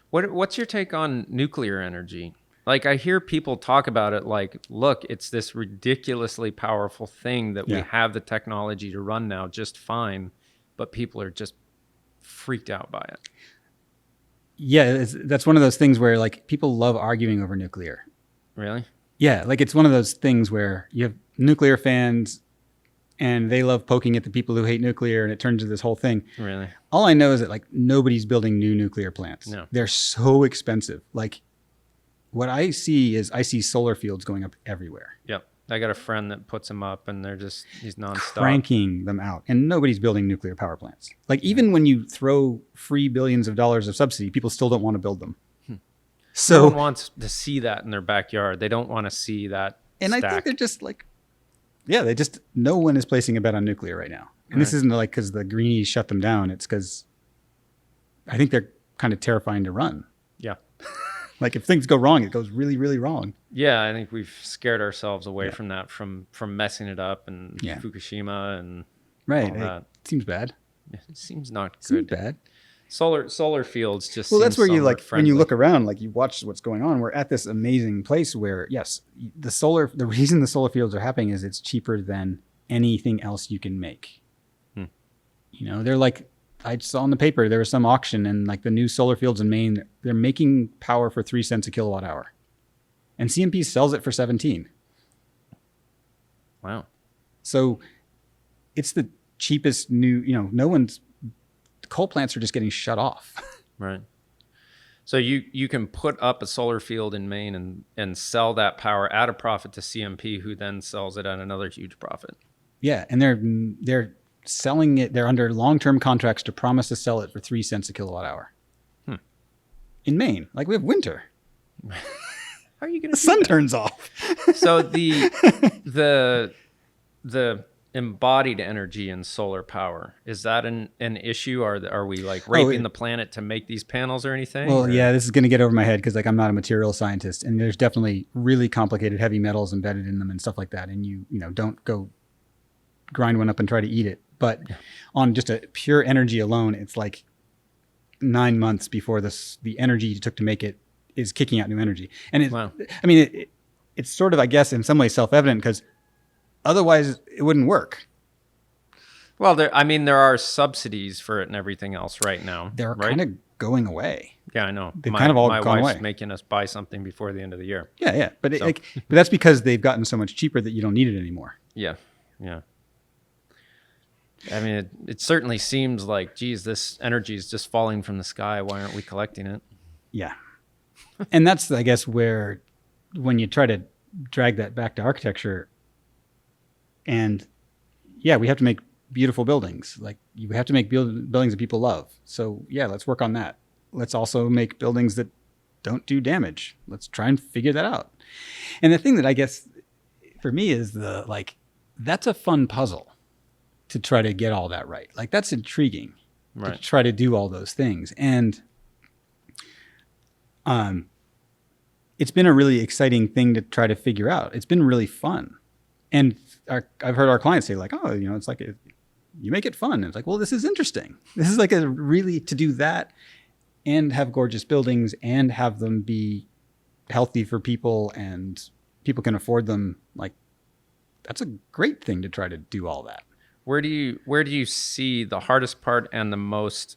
What's your take on nuclear energy? Like, I hear people talk about it like, look, it's this ridiculously powerful thing that we have the technology to run now just fine, but people are just freaked out by it. Yeah, that's one of those things where like people love arguing over nuclear. Really? Yeah, like it's one of those things where you have nuclear fans and they love poking at the people who hate nuclear, and it turns into this whole thing. Really? All I know is that like nobody's building new nuclear plants. No. They're so expensive. Like, what I see solar fields going up everywhere. Yep. I got a friend that puts them up, and he's nonstop. Cranking them out. And nobody's building nuclear power plants. Like, even when you throw free billions of dollars of subsidy, people still don't want to build them. So no one wants to see that in their backyard. They don't want to see that And stack. I think they're just like, no one is placing a bet on nuclear right now. And This isn't like because the greenies shut them down. It's because I think they're kind of terrifying to run. Yeah. Like, if things go wrong, it goes really, really wrong. Yeah, I think we've scared ourselves away from that, from messing it up and Fukushima and all that. It seems bad. Yeah, it seems not good. Seems bad. Solar fields just that's where you like friendly. when you look around, like you watch what's going on. We're at this amazing place where the reason the solar fields are happening is it's cheaper than anything else you can make. They're like, I saw in the paper there was some auction and like the new solar fields in Maine, they're making power for 3 cents a kilowatt hour, and CMP sells it for 17. Wow. So it's the cheapest coal plants are just getting shut off. Right. So you can put up a solar field in Maine and sell that power at a profit to CMP, who then sells it at another huge profit. Yeah, and they're selling it. They're under long-term contracts to promise to sell it for 3 cents a kilowatt hour. In Maine, like we have winter. How are you going to? The sun turns off. So the embodied energy in solar power. Is that an issue? Are we like raping the planet to make these panels or anything? Well, yeah, this is going to get over my head because like I'm not a material scientist, and there's definitely really complicated heavy metals embedded in them and stuff like that. And you know, don't go grind one up and try to eat it. But on just a pure energy alone, it's like 9 months before the energy you took to make it is kicking out new energy. And wow. I mean, it's sort of, I guess, in some ways self-evident because otherwise it wouldn't work. Well, there are subsidies for it and everything else right now. They're right? kind of going away. Yeah, I know. They've kind of all gone away. My wife's making us buy something before the end of the year. Yeah. But but that's because they've gotten so much cheaper that you don't need it anymore. Yeah. I mean, it certainly seems like, geez, this energy is just falling from the sky. Why aren't we collecting it? Yeah. And that's, I guess, where when you try to drag that back to architecture, and yeah, we have to make beautiful buildings. Like you have to make buildings that people love. So yeah, let's work on that. Let's also make buildings that don't do damage. Let's try and figure that out. And the thing that I guess for me is that's a fun puzzle to try to get all that right. Like that's intriguing to try to do all those things. And it's been a really exciting thing to try to figure out. It's been really fun. And I've heard our clients say like, oh, you know, it's like you make it fun. And it's like, well, this is interesting. This is like a really to do that and have gorgeous buildings and have them be healthy for people and people can afford them. Like that's a great thing to try to do all that. Where do you see the hardest part and the most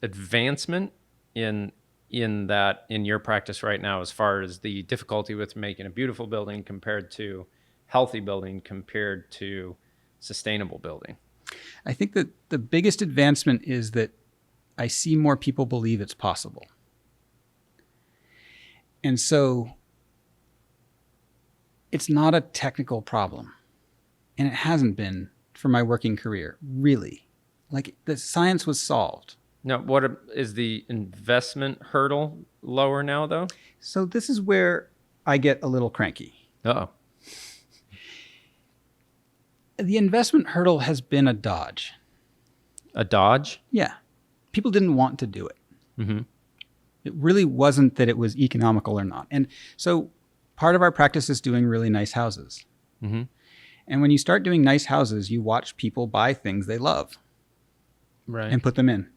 advancement in your practice right now, as far as the difficulty with making a beautiful building compared to healthy building compared to sustainable building? I think that the biggest advancement is that I see more people believe it's possible. And so it's not a technical problem. And it hasn't been for my working career, really. Like the science was solved. Now, what is the investment hurdle lower now, though? So this is where I get a little cranky. Uh-oh. The investment hurdle has been a dodge. A dodge? Yeah. People didn't want to do it. Mm-hmm. It really wasn't that it was economical or not. And so part of our practice is doing really nice houses. Mm-hmm. And when you start doing nice houses, you watch people buy things they love. Right. And put them in.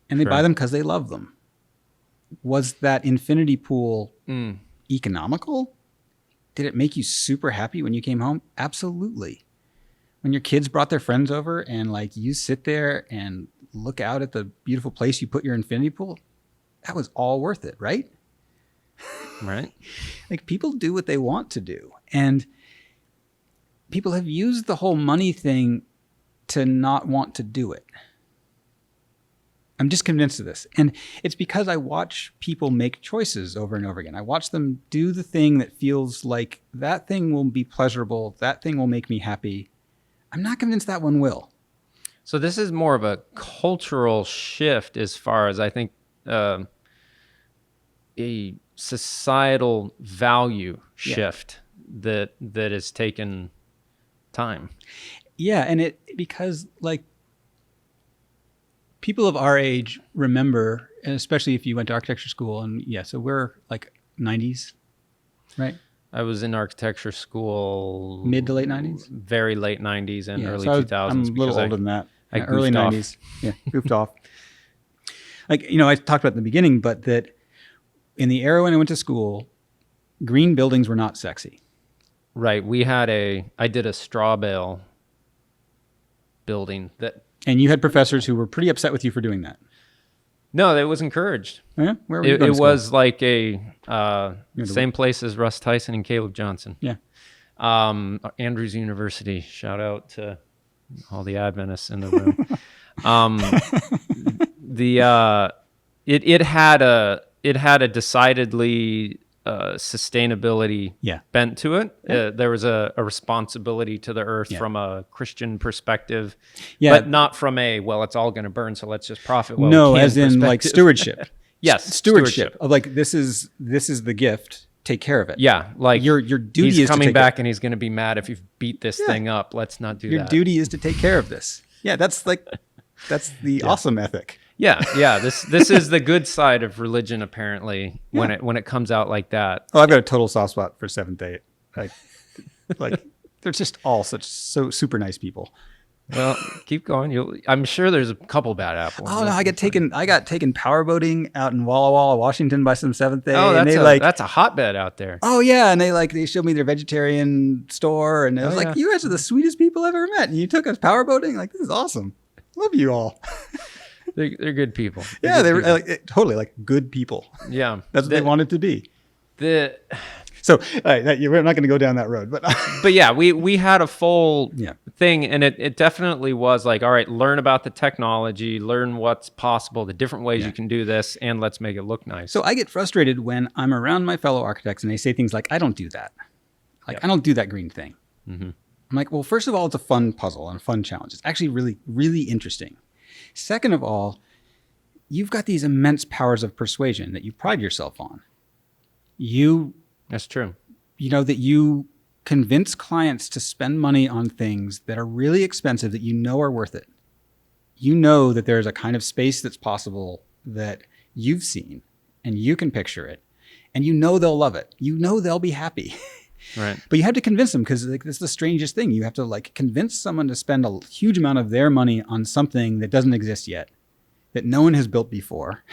And they buy them because they love them. Was that infinity pool economical? Did it make you super happy when you came home? Absolutely. When your kids brought their friends over and like you sit there and look out at the beautiful place you put your infinity pool, that was all worth it, right? Right. Like people do what they want to do. And people have used the whole money thing to not want to do it. I'm just convinced of this. And it's because I watch people make choices over and over again. I watch them do the thing that feels like that thing will be pleasurable. That thing will make me happy. I'm not convinced that one will. So this is more of a cultural shift as far as I think a societal value shift that has taken time. Yeah. And because like, people of our age remember, and especially if you went to architecture school, and so we're like 90s, right? I was in architecture school mid to late 90s, very late 90s and early so 2000s. I'm a little older than that. I early 90s, goofed off. Like I talked about in the beginning, but that in the era when I went to school, green buildings were not sexy. Right. I did a straw bale building that. And you had professors who were pretty upset with you for doing that. No, it was encouraged. Yeah? Where were you going to It school? was like same place as Russ Tyson and Caleb Johnson. Yeah. Andrews University. Shout out to all the Adventists in the room. It had a decidedly sustainability bent to it. Yeah. There was a responsibility to the earth from a Christian perspective, but not from it's all going to burn, so let's just profit. No, as in like stewardship. Yes, stewardship of like this is the gift. take care of it. Yeah, like your duty he's is coming to take back and he's going to be mad if you beat this thing up. Let's not do your that. duty is to take care of this. Yeah, that's the awesome ethic. Yeah. This is the good side of religion, apparently. When it comes out like that. Oh, I've got a total soft spot for Seventh Day. Like they're just all so super nice people. Well, keep going. I'm sure there's a couple bad apples. Oh no, I got taken powerboating out in Walla Walla, Washington by some Seventh Day. Oh, and that's a hotbed out there. Oh yeah, and they showed me their vegetarian store, and I was like, you guys are the sweetest people I've ever met. And you took us powerboating. Like, this is awesome. Love you all. They're good people. They were totally like good people. Yeah, that's what they wanted to be. So we're not going to go down that road, but yeah, we had a full thing, and it definitely was like, all right, learn about the technology, learn what's possible, the different ways you can do this, and let's make it look nice. So I get frustrated when I'm around my fellow architects and they say things like, I don't do that. I don't do that green thing. Mm-hmm. I'm like, well, first of all, it's a fun puzzle and a fun challenge. It's actually really, really interesting. Second of all, you've got these immense powers of persuasion that you pride yourself on. That's true. You know, that you convince clients to spend money on things that are really expensive that you know are worth it. You know that there's a kind of space that's possible that you've seen and you can picture it, and you know they'll love it. You know they'll be happy. Right. But you have to convince them, because that's the strangest thing. You have to convince someone to spend a huge amount of their money on something that doesn't exist yet, that no one has built before.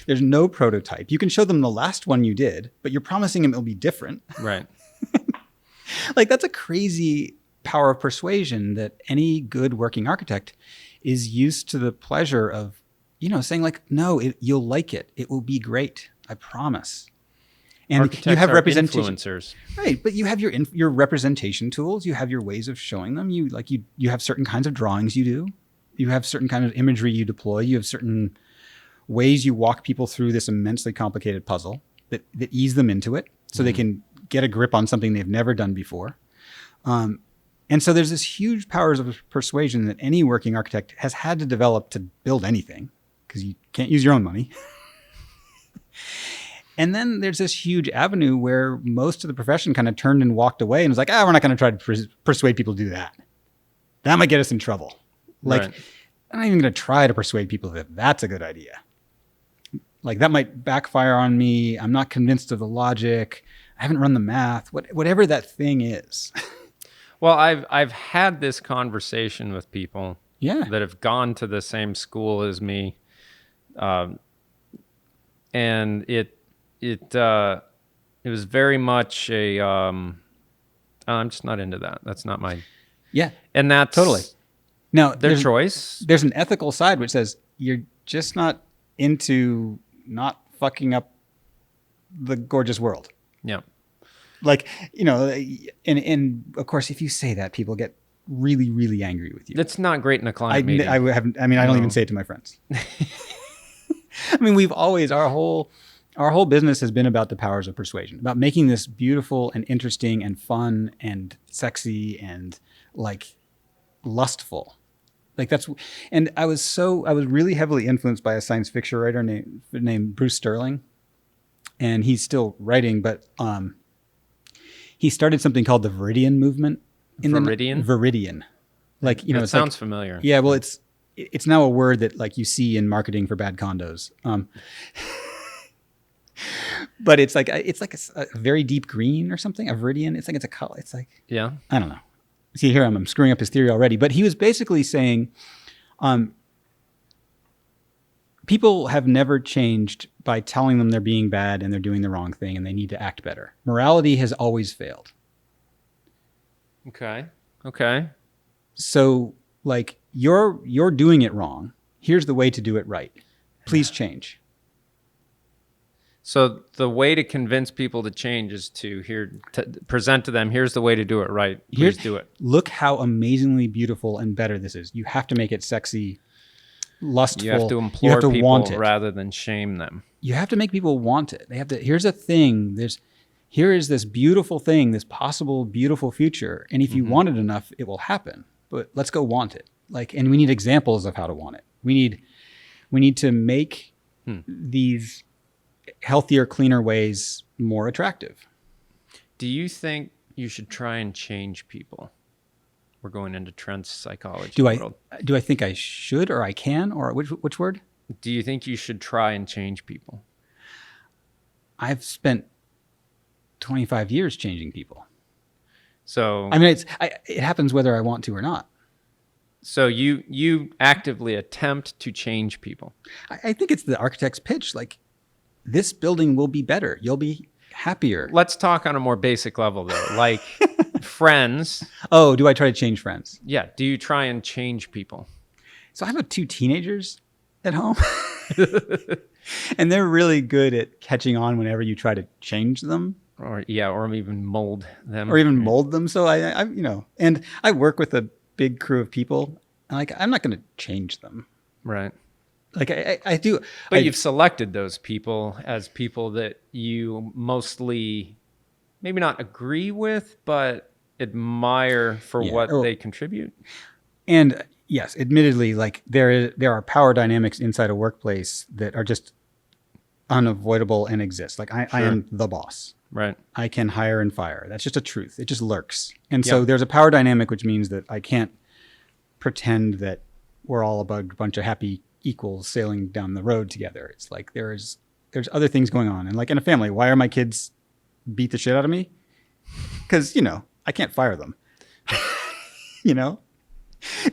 There's no prototype. You can show them the last one you did, but you're promising them it'll be different. Right. That's a crazy power of persuasion that any good working architect is used to the pleasure of, saying no, you'll like it. It will be great. I promise. And architects you have are representation, influencers. Right? But you have your representation tools. You have your ways of showing them. You have certain kinds of drawings you do. You have certain kind of imagery you deploy. You have certain ways you walk people through this immensely complicated puzzle that ease them into it, so they can get a grip on something they've never done before. And so there's this huge powers of persuasion that any working architect has had to develop to build anything, because you can't use your own money. And then there's this huge avenue where most of the profession kind of turned and walked away and was like, we're not going to try to persuade people to do that. That might get us in trouble. I'm not even going to try to persuade people that that's a good idea. That might backfire on me. I'm not convinced of the logic. I haven't run the math. Whatever that thing is. Well, I've had this conversation with people that have gone to the same school as me, and it was very much a I'm just not into that. That's not my and that's totally. Now, their choice. There's an ethical side which says you're just not into not fucking up the gorgeous world. Yeah. And of course, if you say that, people get really, really angry with you. That's not great in a client meeting. I don't even say it to my friends. We've always, our whole business has been about the powers of persuasion, about making this beautiful and interesting and fun and sexy and lustful. And I was really heavily influenced by a science fiction writer named Bruce Sterling, and he's still writing, but he started something called the Viridian movement. Viridian. That sounds familiar. Yeah, well, it's now a word that you see in marketing for bad condos. But it's like a very deep green or something. A viridian. It's a color. I don't know. See, here I'm screwing up his theory already. But he was basically saying, people have never changed by telling them they're being bad and they're doing the wrong thing and they need to act better. Morality has always failed. Okay. So you're doing it wrong. Here's the way to do it right. Please change. So the way to convince people to change is to present to them, here's the way to do it right. Please do it. Look how amazingly beautiful and better this is. You have to make it sexy, lustful. You have to implore people rather than shame them. You have to make people want it. Here's a thing. Here is this beautiful thing, this possible beautiful future. And if you want it enough, it will happen. But let's go want it. And we need examples of how to want it. We need to make these healthier, cleaner ways more attractive. Do you think you should try and change people? We're going into trend psychology world. Do I think I should or I can, or which word? Do you think you should try and change people? I've spent 25 years changing people. So I mean, it happens whether I want to or not. So you actively attempt to change people. I think it's the architect's pitch. Like, this building will be better. You'll be happier. Let's talk on a more basic level, though. Like friends. Oh, do I try to change friends? Yeah. Do you try and change people? So I have 2 teenagers at home. And they're really good at catching on whenever you try to change them. Or even mold them. So I and I work with a big crew of people. And like, I'm not going to change them. Right. Like I do. But you've selected those people as people that you mostly maybe not agree with, but admire for what they contribute. And yes, admittedly, like there are power dynamics inside a workplace that are just unavoidable and exist. Like I am the boss. Right. I can hire and fire. That's just a truth. It just lurks. And so there's a power dynamic, which means that I can't pretend that we're all a bunch of happy equals sailing down the road together. It's like there's other things going on. And like in a family, why are my kids beat the shit out of me? Because, I can't fire them.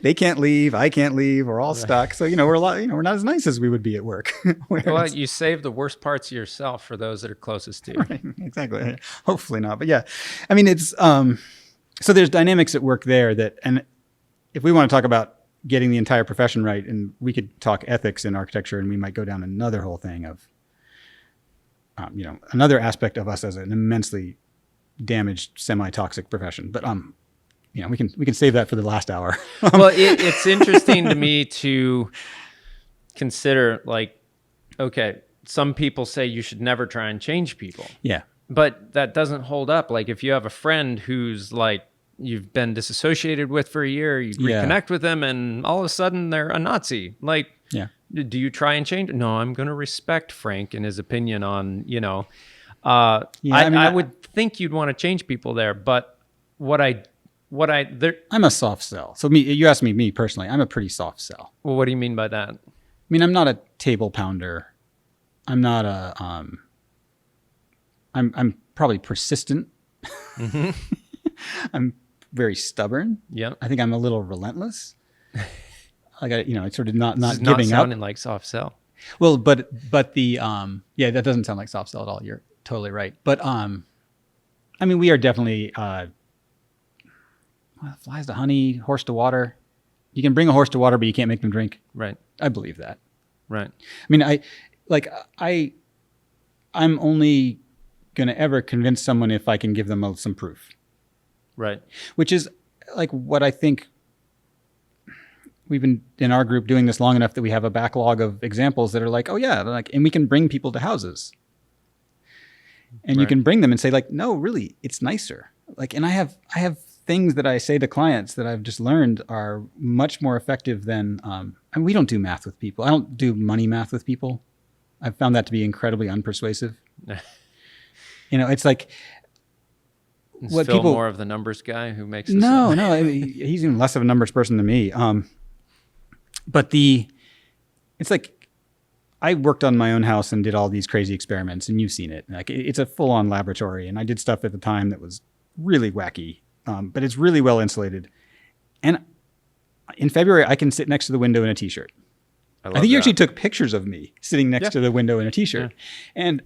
They can't leave. I can't leave. We're all stuck. So, we're not as nice as we would be at work. Well, you save the worst parts of yourself for those that are closest to you. Right, exactly. Hopefully not. But yeah, I mean, it's, so there's dynamics at work there and if we want to talk about getting the entire profession right, and we could talk ethics in architecture, and we might go down another whole thing of, another aspect of us as an immensely damaged, semi-toxic profession. But we can save that for the last hour. Well, it's interesting to me to consider, like, okay, some people say you should never try and change people. Yeah. But that doesn't hold up. Like, if you have a friend who's like you've been disassociated with for a year, you reconnect with them, and all of a sudden they're a Nazi. Like, do you try and change? No, I'm going to respect Frank and his opinion on, I would think you'd want to change people there, but I'm a soft sell. So you asked me personally, I'm a pretty soft sell. Well, what do you mean by that? I mean, I'm not a table pounder. I'm not I'm probably persistent. Mm-hmm. I'm very stubborn. Yeah. I think I'm a little relentless. Like it's sort of not giving up. Not sounding like soft sell. Well, but the that doesn't sound like soft sell at all. You're totally right. But I mean, we are definitely flies to honey, horse to water. You can bring a horse to water, but you can't make them drink. Right. I believe that. Right. I mean, I'm only going to ever convince someone if I can give them some proof. Right. Which is like what I think we've been in our group doing this long enough that we have a backlog of examples that are like, oh yeah, and we can bring people to houses. And you can bring them and say like, no, really, it's nicer. Like, and I have things that I say to clients that I've just learned are much more effective than, and we don't do math with people. I don't do money math with people. I've found that to be incredibly unpersuasive. It's like, Is Phil more of the numbers guy who makes this No, he's even less of a numbers person than me. But it's like I worked on my own house and did all these crazy experiments, and you've seen it. Like it's a full-on laboratory, and I did stuff at the time that was really wacky, but it's really well insulated. And in February, I can sit next to the window in a t-shirt. I think you actually took pictures of me sitting next to the window in a t-shirt, and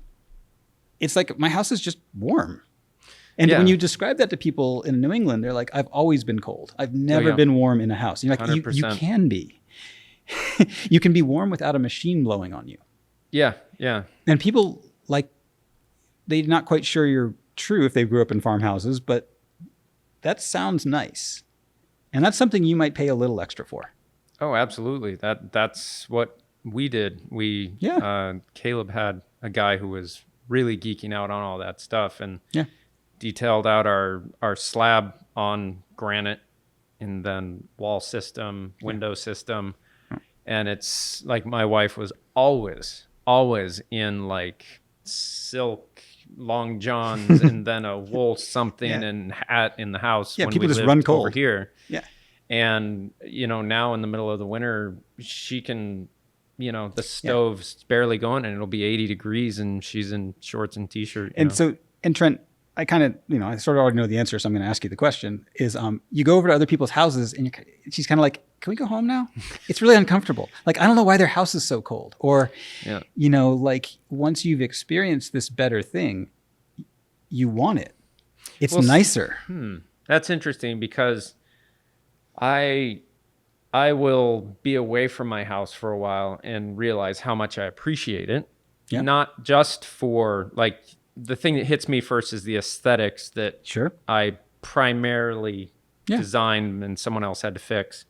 it's like my house is just warm. And when you describe that to people in New England, they're like, I've always been cold. I've never been warm in a house. You're like, you can be. You can be warm without a machine blowing on you. Yeah, yeah. And people, like, they're not quite sure you're true if they grew up in farmhouses, but that sounds nice. And that's something you might pay a little extra for. Oh, absolutely. That's what we did. Caleb had a guy who was really geeking out on all that stuff, and detailed out our slab on granite, and then wall system, window system. And it's like my wife was always in like silk long johns and then a wool something and hat in the house. Yeah, when people we just lived run cold over here. Yeah. And, now in the middle of the winter, she can, the stove's barely going and it'll be 80 degrees and she's in shorts and t-shirt. And Trent, I kind of, I sort of already know the answer, so I'm going to ask you the question is, you go over to other people's houses and she's kind of like, can we go home now? It's really uncomfortable. Like, I don't know why their house is so cold. Or, like once you've experienced this better thing, you want it. It's nicer. That's interesting because I will be away from my house for a while and realize how much I appreciate it. Yeah. Not just for like, the thing that hits me first is the aesthetics that I primarily designed and someone else had to fix.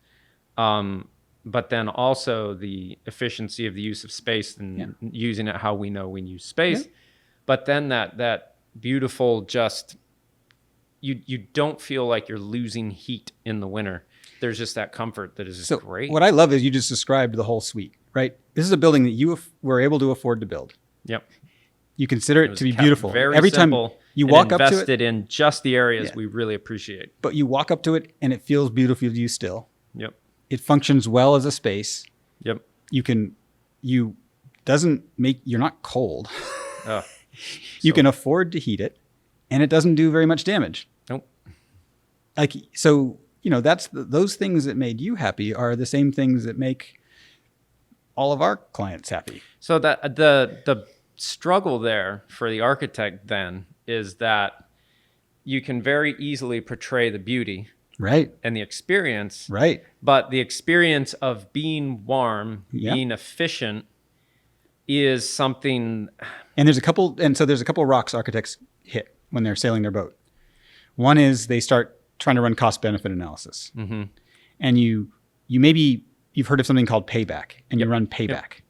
But then also the efficiency of the use of space and using it how we know we use space. Yeah. But then that beautiful just, you don't feel like you're losing heat in the winter. There's just that comfort that is just great. What I love is you just described the whole suite, right? This is a building that you were able to afford to build. Yep. You consider it to be beautiful. Very Every simple, time you walk up to it, invested in just the areas we really appreciate. But you walk up to it and it feels beautiful to you still. Yep. It functions well as a space. Yep. You're not cold. Oh, you can afford to heat it and it doesn't do very much damage. Nope. Like, so, that's those things that made you happy are the same things that make all of our clients happy. So that the struggle there for the architect then is that you can very easily portray the beauty and the experience, but the experience of being warm, being efficient is something. And there's a couple rocks architects hit when they're sailing their boat. One is they start trying to run cost benefit analysis. Mm-hmm. And you've heard of something called payback and you run payback.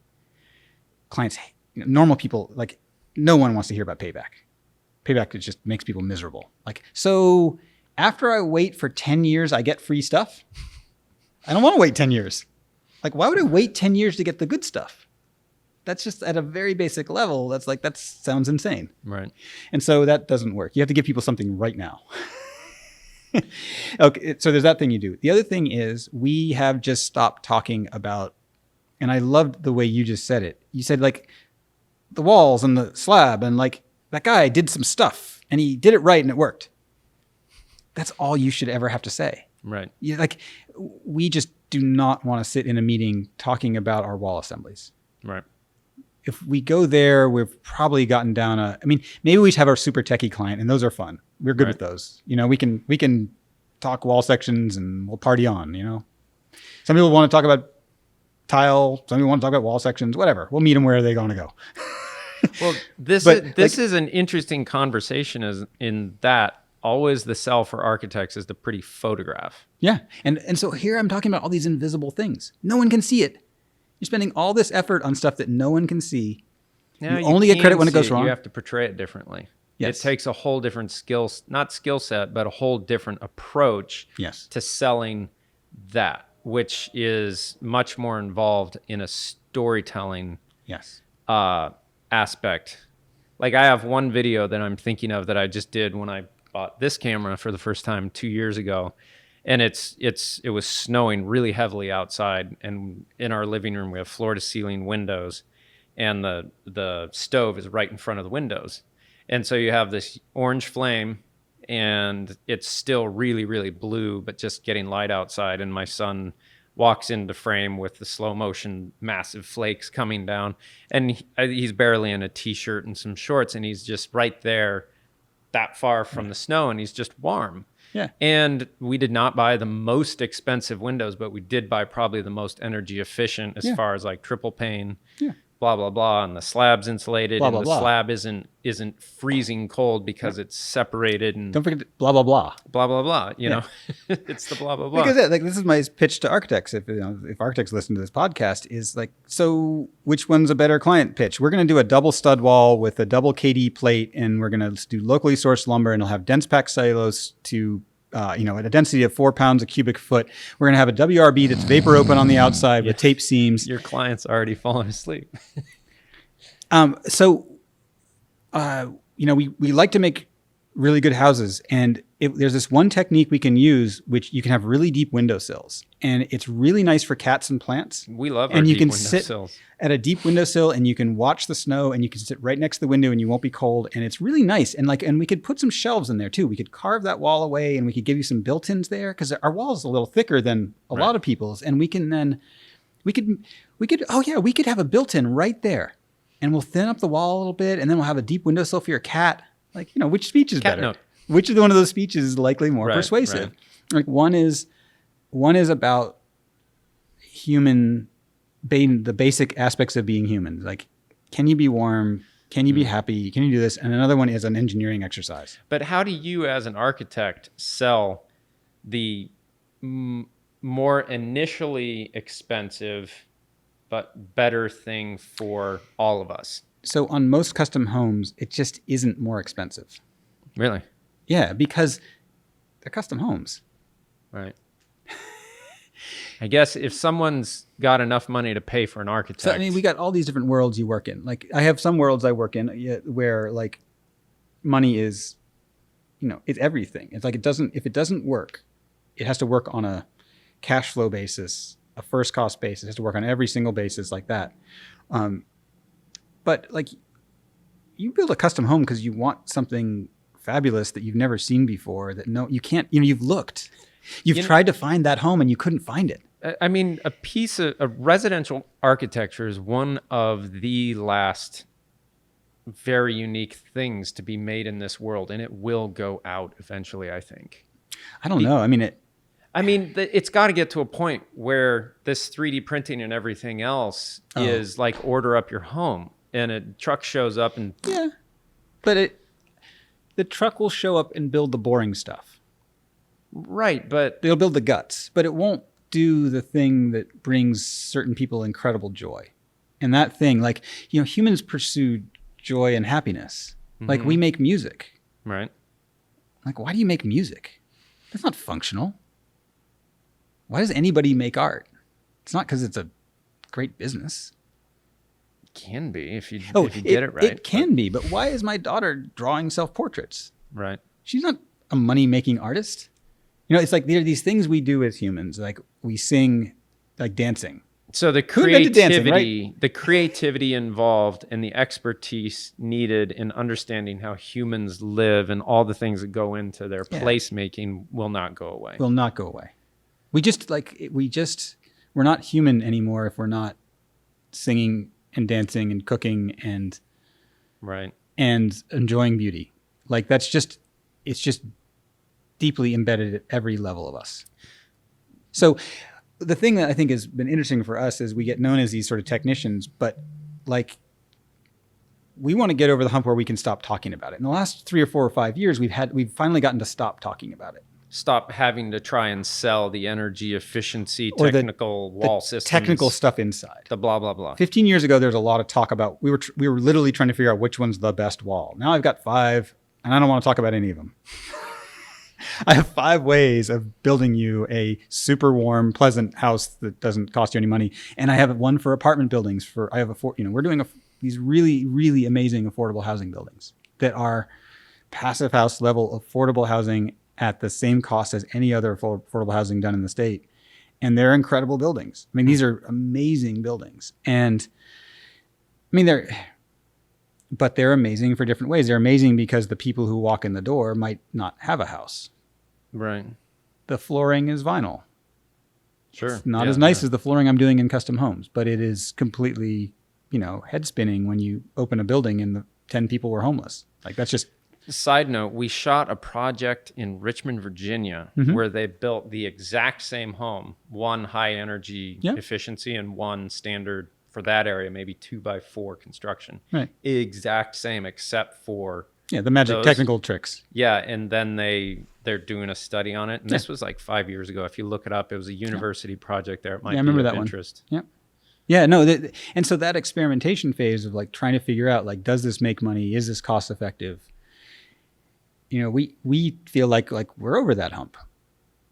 Clients, normal people, like no one wants to hear about payback. Payback just makes people miserable. Like, so after I wait for 10 years, I get free stuff. I don't want to wait 10 years. Like, why would I wait 10 years to get the good stuff? That's just at a very basic level. That sounds insane. Right. And so that doesn't work. You have to give people something right now. Okay. So there's that thing you do. The other thing is we have just stopped talking about, and I loved the way you just said it. You said like the walls and the slab and like that guy did some stuff and he did it right and it worked. That's all you should ever have to say. Right. We just do not want to sit in a meeting talking about our wall assemblies. Right. If we go there, we've probably gotten down maybe we have our super techie client and those are fun. We're good with those. We can talk wall sections and we'll party on, Some people want to talk about tile. Some people want to talk about wall sections, whatever. We'll meet them where they're going to go. Well, this is an interesting conversation in that always the sell for architects is the pretty photograph. Yeah. And so here I'm talking about all these invisible things. No one can see it. You're spending all this effort on stuff that no one can see. Yeah, you only get credit when it goes wrong. You have to portray it differently. Yes. It takes a whole different not skill set, but a whole different approach to selling that, which is much more involved in a storytelling aspect. Like I have one video that I'm thinking of that I just did when I bought this camera for the first time 2 years ago. And it was snowing really heavily outside, and in our living room we have floor to ceiling windows, and the stove is right in front of the windows. And so you have this orange flame and it's still really, really blue, but just getting light outside. And my son walks into frame with the slow motion, massive flakes coming down. And he's barely in a t-shirt and some shorts. And he's just right there that far from the snow. And he's just warm. Yeah. And we did not buy the most expensive windows, but we did buy probably the most energy efficient as far as like triple pane. Yeah. Blah blah blah, and the slab's insulated, and the slab isn't freezing cold because it's separated. And don't forget blah blah blah, blah blah blah. You know, it's the blah blah blah. Because this is my pitch to architects. If architects listen to this podcast, is like, so which one's a better client pitch? We're going to do a double stud wall with a double KD plate, and we're going to do locally sourced lumber, and it'll have dense packed cellulose to. At a density of 4 pounds a cubic foot. We're going to have a WRB that's vapor open on the outside with tape seams. Your client's already fallen asleep. we like to make really good houses, and there's this one technique we can use, which you can have really deep windowsills, and it's really nice for cats and plants. We love our and you deep can windowsills. sit at a deep windowsill, and you can watch the snow, and you can sit right next to the window, and you won't be cold, and it's really nice. And we could put some shelves in there too. We could carve that wall away, and we could give you some built-ins there, because our wall is a little thicker than a lot of people's, and we could have a built-in right there, and we'll thin up the wall a little bit, and then we'll have a deep windowsill for your cat. Which speech is Cat better? note. Which of one of those speeches is likely more persuasive? Right. Like one is about the basic aspects of being human. Like, can you be warm? Can you be happy? Can you do this? And another one is an engineering exercise. But how do you, as an architect, sell the more initially expensive but better thing for all of us? So on most custom homes, it just isn't more expensive. Really? Yeah, because they're custom homes. Right. I guess if someone's got enough money to pay for an architect. So, we got all these different worlds you work in. Like, I have some worlds I work in where, like, money is, it's everything. It's like if it doesn't work, it has to work on a cash flow basis, a first cost basis. It has to work on every single basis like that. But like, you build a custom home because you want something fabulous that you've never seen before. You can't. You've looked. You've tried to find that home and you couldn't find it. I mean, a residential architecture is one of the last very unique things to be made in this world, and it will go out eventually, I think. I don't know. It's got to get to a point where this 3D printing and everything else is like order up your home. And a truck shows up and... Yeah, but the truck will show up and build the boring stuff. Right, but... They'll build the guts, but it won't do the thing that brings certain people incredible joy. And that thing, like, humans pursue joy and happiness. Mm-hmm. Like, we make music. Right. Like, why do you make music? That's not functional. Why does anybody make art? It's not because it's a great business. Can be if you get it right. It can be, but why is my daughter drawing self-portraits? Right. She's not a money-making artist. It's like there are these things we do as humans, like we sing, like dancing. So the creativity involved and the expertise needed in understanding how humans live and all the things that go into their placemaking will not go away. Will not go away. We're not human anymore if we're not singing and dancing and cooking and enjoying beauty. Like, it's just deeply embedded at every level of us. So the thing that I think has been interesting for us is we get known as these sort of technicians, but like, we want to get over the hump where we can stop talking about it. In the last 3 or 4 or 5 years, we've finally gotten to stop talking about it. Stop having to try and sell the energy efficiency, technical wall systems. Technical stuff inside. The blah, blah, blah. 15 years ago, there was a lot of talk about, we were literally trying to figure out which one's the best wall. Now I've got 5, and I don't want to talk about any of them. I have 5 ways of building you a super warm, pleasant house that doesn't cost you any money. And I have one for apartment buildings. We're doing these really, really amazing affordable housing buildings that are passive house level affordable housing at the same cost as any other affordable housing done in the state. And they're incredible buildings. I mean, these are amazing buildings. And I mean, they're amazing for different ways. They're amazing because the people who walk in the door might not have a house. Right. The flooring is vinyl. Sure. It's not as nice as the flooring I'm doing in custom homes, but it is completely, head spinning when you open a building and the 10 people were homeless. Like, that's just... Side note, we shot a project in Richmond, Virginia, where they built the exact same home, one high energy efficiency and one standard for that area, maybe 2x4 construction. Right. Exact same, except for the magic technical tricks. Yeah, and then they're doing a study on it. And this was like 5 years ago. If you look it up, it was a university project there. It might be of interest. Yeah. Yeah, no, and so that experimentation phase of like trying to figure out, like, does this make money? Is this cost effective? We feel like we're over that hump.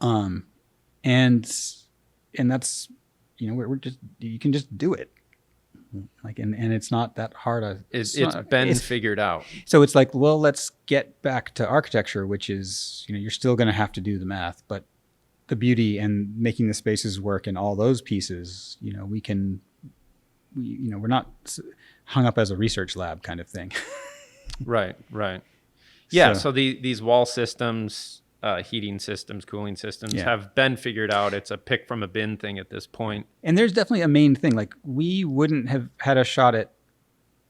And that's, we're just, you can just do it. Like, and it's not that hard. It's been figured out. So it's like, well, let's get back to architecture, which is, you're still going to have to do the math, but the beauty and making the spaces work and all those pieces, we're not hung up as a research lab kind of thing. Right. Yeah. So these wall systems, heating systems, cooling systems have been figured out. It's a pick from a bin thing at this point. And there's definitely a main thing. Like, we wouldn't have had a shot at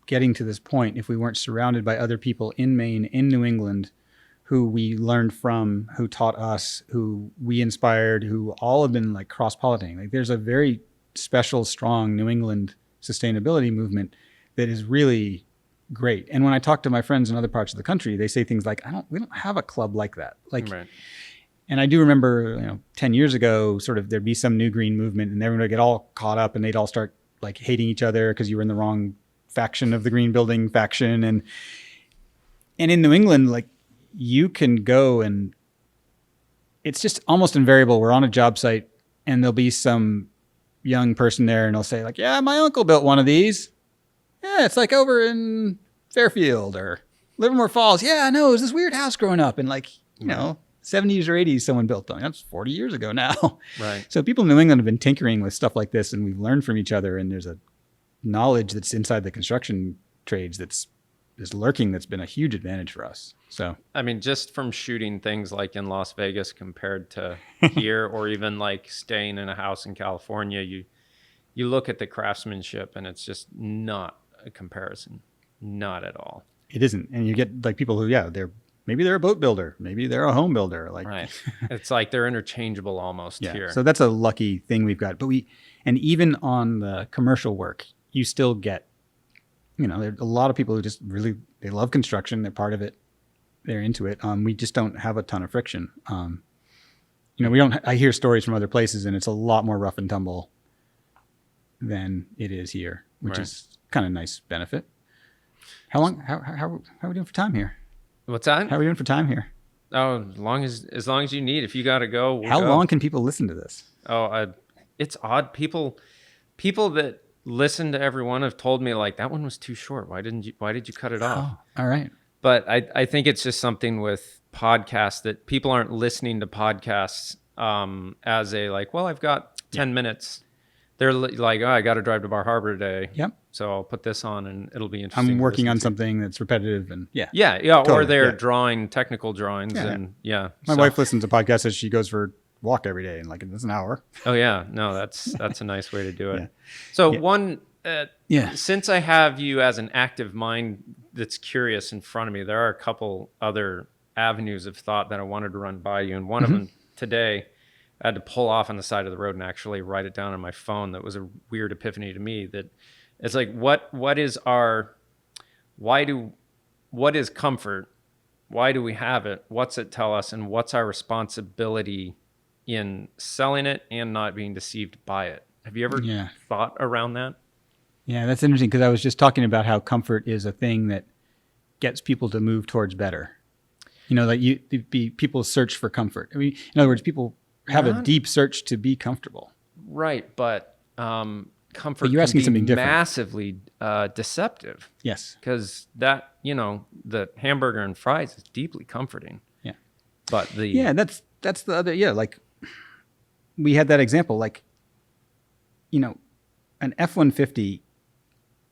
getting to this point if we weren't surrounded by other people in Maine, in New England, who we learned from, who taught us, who we inspired, who all have been like cross-pollinating. Like, there's a very special, strong New England sustainability movement that is really great. And when I talk to my friends in other parts of the country, they say things like, we don't have a club like that. Like, right. And I do remember, 10 years ago, sort of there'd be some new green movement and everyone would get all caught up and they'd all start like hating each other because you were in the wrong faction of the green building faction. And in New England, like, you can go and it's just almost invariable. We're on a job site and there'll be some young person there and they'll say like, yeah, my uncle built one of these. Yeah, it's like over in Fairfield or Livermore Falls. Yeah, I know. It was this weird house growing up. And like, 70s or 80s, someone built them. That's 40 years ago now. Right. So people in New England have been tinkering with stuff like this and we've learned from each other. And there's a knowledge that's inside the construction trades that's lurking that's been a huge advantage for us. So, I mean, just from shooting things like in Las Vegas compared to here or even like staying in a house in California, you look at the craftsmanship and it's just not a comparison. Not at all. It isn't. And you get like people who, maybe they're a boat builder. Maybe they're a home builder. Like, right. It's like they're interchangeable almost here. So that's a lucky thing we've got. But and even on the commercial work, you still get, there's a lot of people who just really, they love construction. They're part of it. They're into it. We just don't have a ton of friction. I hear stories from other places and it's a lot more rough and tumble than it is here, which is kind of a nice benefit. How are we doing for time here? What's that? How are we doing for time here? Oh, as long as you need. If you got to go, how long can people listen to this? Oh, it's odd. People that listen to everyone have told me like that one was too short. Why did you cut it off? Oh, all right. But I think it's just something with podcasts that people aren't listening to podcasts as a like, well, I've got 10 minutes. They're like, oh, I got to drive to Bar Harbor today. Yep. So I'll put this on and it'll be interesting. I'm working on something that's repetitive and totally, or they're drawing technical drawings My wife listens to podcasts as she goes for a walk every day and like it's an hour. Oh yeah. No, that's a nice way to do it. Yeah. So since I have you as an active mind that's curious in front of me, there are a couple other avenues of thought that I wanted to run by you. And one of them today, I had to pull off on the side of the road and actually write it down on my phone. That was a weird epiphany to me. That it's like, what is comfort? Why do we have it? What's it tell us? And what's our responsibility in selling it and not being deceived by it? Have you ever thought around that? Yeah, that's interesting because I was just talking about how comfort is a thing that gets people to move towards better. People search for comfort. I mean, in other words, people have a deep search to be comfortable. Right, but comfort you're asking can be something different. Massively deceptive. Yes. Because that, the hamburger and fries is deeply comforting. Yeah. But that's the other, like we had that example, like, an F-150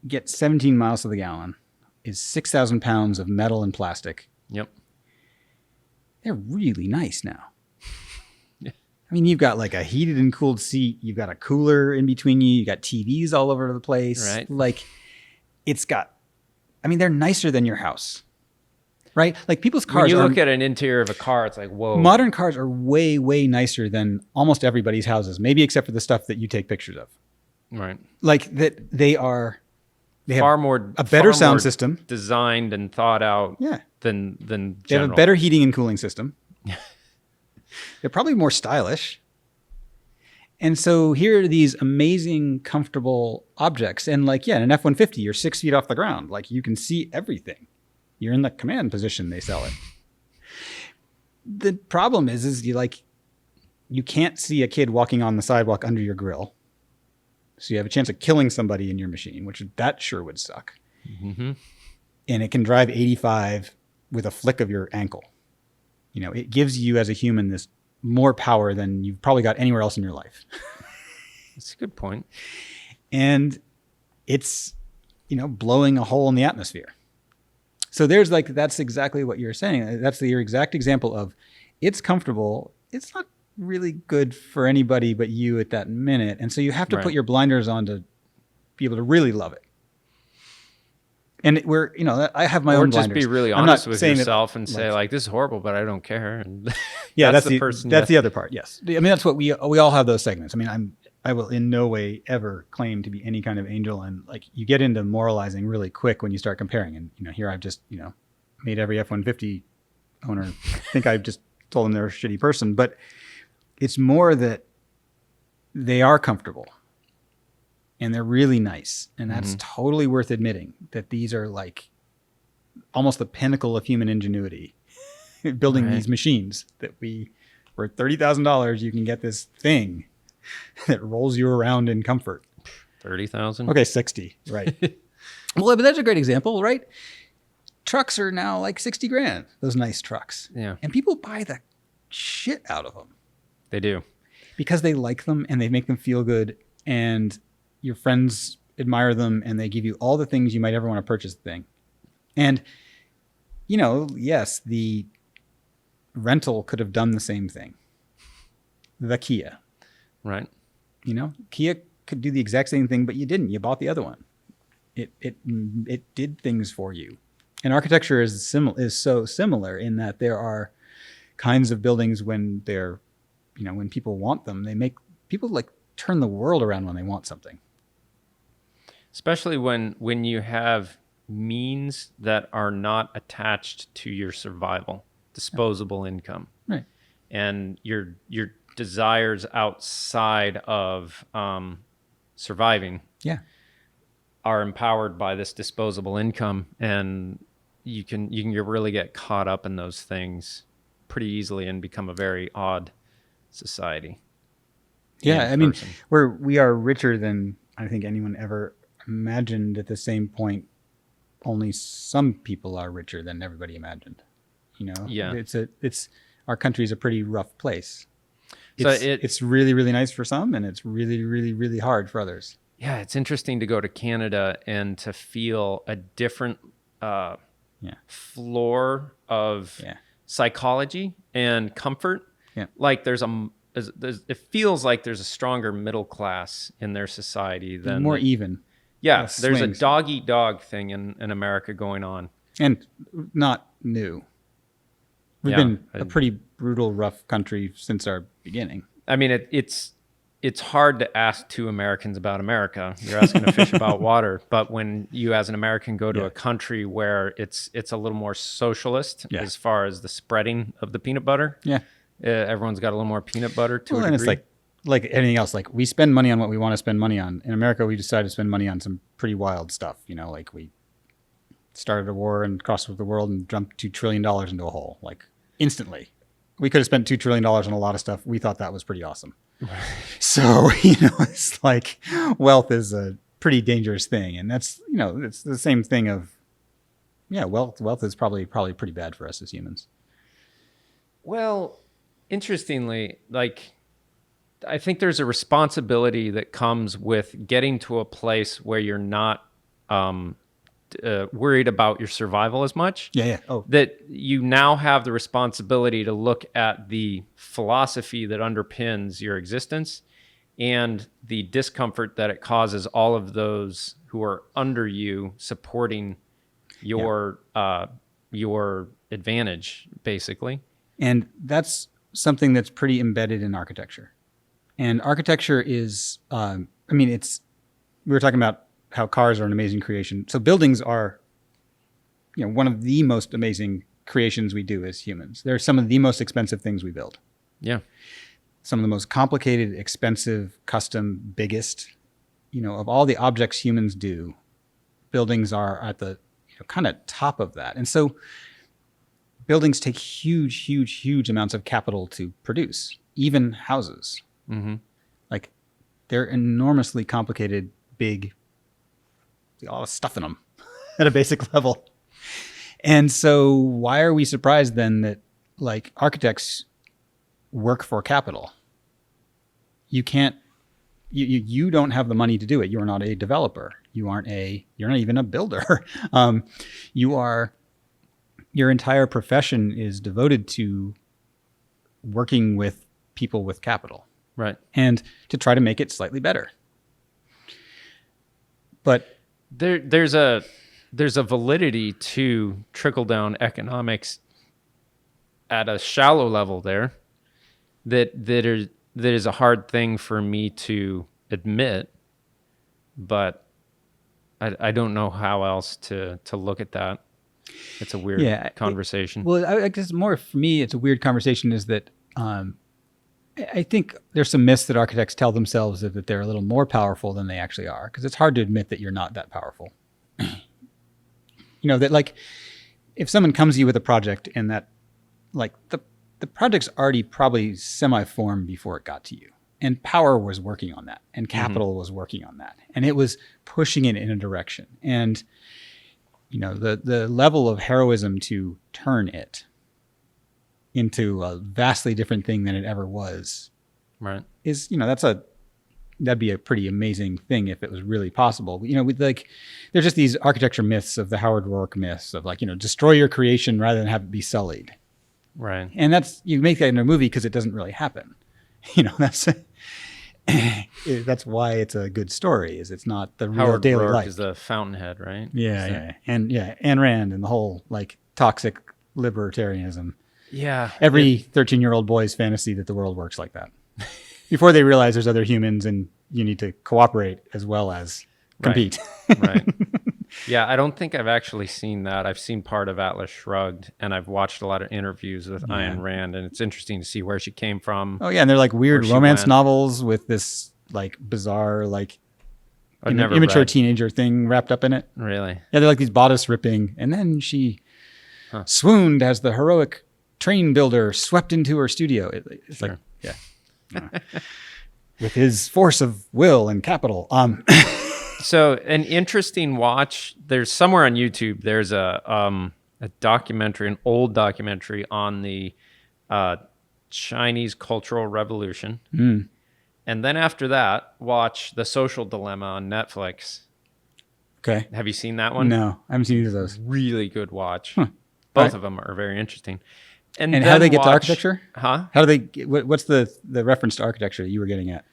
gets 17 miles to the gallon, is 6,000 pounds of metal and plastic. Yep. They're really nice now. I mean, you've got like a heated and cooled seat. You've got a cooler in between you. You got TVs all over the place. Right. Like they're nicer than your house, right? Like people's cars. When you look at an interior of a car, it's like, whoa. Modern cars are way, way nicer than almost everybody's houses, maybe except for the stuff that you take pictures of. Right. Like that they have a better sound system, designed and thought out. Than general. They have a better heating and cooling system. They're probably more stylish. And so here are these amazing, comfortable objects. And like, in an F-150, you're 6 feet off the ground. Like you can see everything. You're in the command position, they sell it. The problem is you can't see a kid walking on the sidewalk under your grill. So you have a chance of killing somebody in your machine, which that sure would suck. Mm-hmm. And it can drive 85 with a flick of your ankle. You know, it gives you as a human this more power than you've probably got anywhere else in your life. That's a good point. And it's, you know, blowing a hole in the atmosphere. So there's like, that's exactly what you're saying. That's your exact example of it's comfortable. It's not really good for anybody but you at that minute. And so you have to put your blinders on to be able to really love it. And we're, you know, I have my own blinders. Or just be really honest with yourself and say like, this is horrible, but I don't care. And yeah, that's the person. That's the other part. Yes. I mean, that's what we all have those segments. I mean, I will in no way ever claim to be any kind of angel. And like you get into moralizing really quick when you start comparing. And, you know, here I've just, you know, made every F-150 owner think I've just told them they're a shitty person. But it's more that they are comfortable and they're really nice. And that's totally worth admitting that these are like almost the pinnacle of human ingenuity, building these machines that for $30,000, you can get this thing that rolls you around in comfort. 30,000? Okay, 60, right. Well, but that's a great example, right? Trucks are now like 60 grand, those nice trucks. Yeah. And people buy the shit out of them. They do. Because they like them and they make them feel good and your friends admire them and they give you all the things you might ever want to purchase the thing. And, you know, yes, the rental could have done the same thing. The Kia. Right. You know, Kia could do the exact same thing, but you didn't. You bought the other one. It did things for you. And architecture is so similar in that there are kinds of buildings when they're, you know, when people want them, they make people like turn the world around when they want something. Especially when you have means that are not attached to your survival, disposable income. Right. And your desires outside of surviving are empowered by this disposable income, and you can really get caught up in those things pretty easily and become a very odd society. Yeah, I mean, we are richer than I think anyone ever imagined. At the same point, only some people are richer than everybody imagined. You know, it's our country's a pretty rough place. It's really, really nice for some, and it's really, really, really hard for others. Yeah, it's interesting to go to Canada and to feel a different floor of psychology and comfort. Yeah. Like it feels like there's a stronger middle class in their society than more even. Yeah, there's a dog-eat-dog thing in America going on. And not new. We've been a pretty brutal, rough country since our beginning. I mean, it's hard to ask two Americans about America. You're asking a fish about water. But when you as an American go to a country where it's a little more socialist as far as the spreading of the peanut butter. Yeah. Everyone's got a little more peanut butter to a degree. And it's like anything else. Like we spend money on what we want to spend money on. In America, we decided to spend money on some pretty wild stuff. You know, like we started a war and crossed the world and dumped $2 trillion into a hole, like instantly. We could have spent $2 trillion on a lot of stuff. We thought that was pretty awesome. So, you know, it's like wealth is a pretty dangerous thing. And that's, you know, it's the same thing of, wealth is probably pretty bad for us as humans. Well, interestingly, like, I think there's a responsibility that comes with getting to a place where you're not worried about your survival as much. That you now have the responsibility to look at the philosophy that underpins your existence and the discomfort that it causes all of those who are under you supporting your advantage, basically. And that's something that's pretty embedded in architecture. And architecture is, we were talking about how cars are an amazing creation. So buildings are, you know, one of the most amazing creations we do as humans. They're some of the most expensive things we build. Yeah. Some of the most complicated, expensive, custom, biggest, you know, of all the objects humans do, buildings are at the kind of top of that. And so buildings take huge, huge, huge amounts of capital to produce, even houses. Mm-hmm. Like they're enormously complicated, big, all the stuff in them at a basic level. And so why are we surprised then that like architects work for capital? You can't, you don't have the money to do it. You're not a developer. You're not even a builder. Your entire profession is devoted to working with people with capital. Right. And to try to make it slightly better. But there's a validity to trickle-down economics at a shallow level there that is a hard thing for me to admit, but I don't know how else to look at that. It's a weird conversation. I guess more for me, it's a weird conversation is that I think there's some myths that architects tell themselves that they're a little more powerful than they actually are, because it's hard to admit that you're not that powerful. That like if someone comes to you with a project and that like the project's already probably semi-formed before it got to you, and power was working on that, and capital was working on that, and it was pushing it in a direction, and the level of heroism to turn it into a vastly different thing than it ever was, right? Is that'd be a pretty amazing thing if it was really possible. There's just these architecture myths of the Howard Roark myths of destroy your creation rather than have it be sullied. Right. And you make that in a movie because it doesn't really happen. That's why it's a good story. Is it's not the real Howard daily Roark life. is the fountainhead, right? Yeah. Ayn Rand and the whole toxic libertarianism. Yeah. Every 13-year-old boy's fantasy that the world works like that. Before they realize there's other humans and you need to cooperate as well as compete. Right. Yeah, I don't think I've actually seen that. I've seen part of Atlas Shrugged, and I've watched a lot of interviews with Ayn Rand, and it's interesting to see where she came from. Oh yeah, and they're like weird romance novels with this bizarre immature teenager thing wrapped up in it. Really? Yeah, they're like these bodice ripping, and then she swooned as the heroic train builder swept into her studio. It's sure. With his force of will and capital. So an interesting watch. There's somewhere on YouTube. There's a documentary, an old documentary on the Chinese Cultural Revolution, and then after that, watch The Social Dilemma on Netflix. Okay. Have you seen that one? No, I haven't seen either of those. Really good watch. Both of them are very interesting. And how do they get to architecture? Huh? How do they? What's the reference to architecture that you were getting at?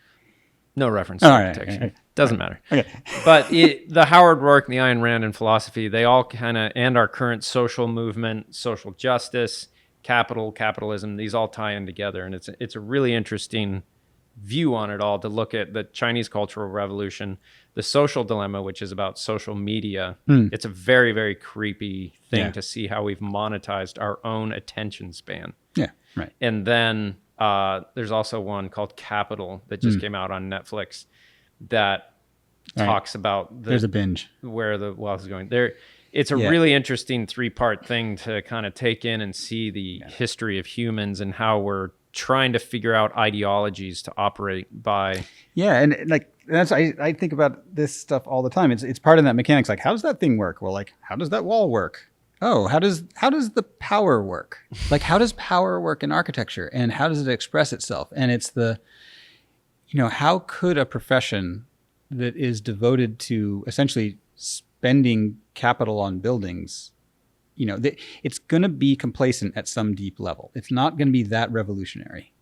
No reference to architecture. Right. Doesn't matter. Okay. But the Howard Roark, the Ayn Rand, and philosophy, they all and our current social movement, social justice, capitalism, these all tie in together. And it's a really interesting view on it all to look at the Chinese Cultural Revolution, the Social Dilemma, which is about social media. It's a very, very creepy thing to see how we've monetized our own attention span. Yeah, right. And then there's also one called Capital that just came out on Netflix that talks about there's a binge where the wealth is going. It's a really interesting 3-part thing to kind of take in and see the history of humans and how we're trying to figure out ideologies to operate by. Yeah, and that's I think about this stuff all the time. It's part of that mechanics. Like, how does that thing work? Well, how does that wall work? Oh, how does the power work? How does power work in architecture, and how does it express itself? And it's how could a profession that is devoted to essentially spending capital on buildings, it's going to be complacent at some deep level. It's not going to be that revolutionary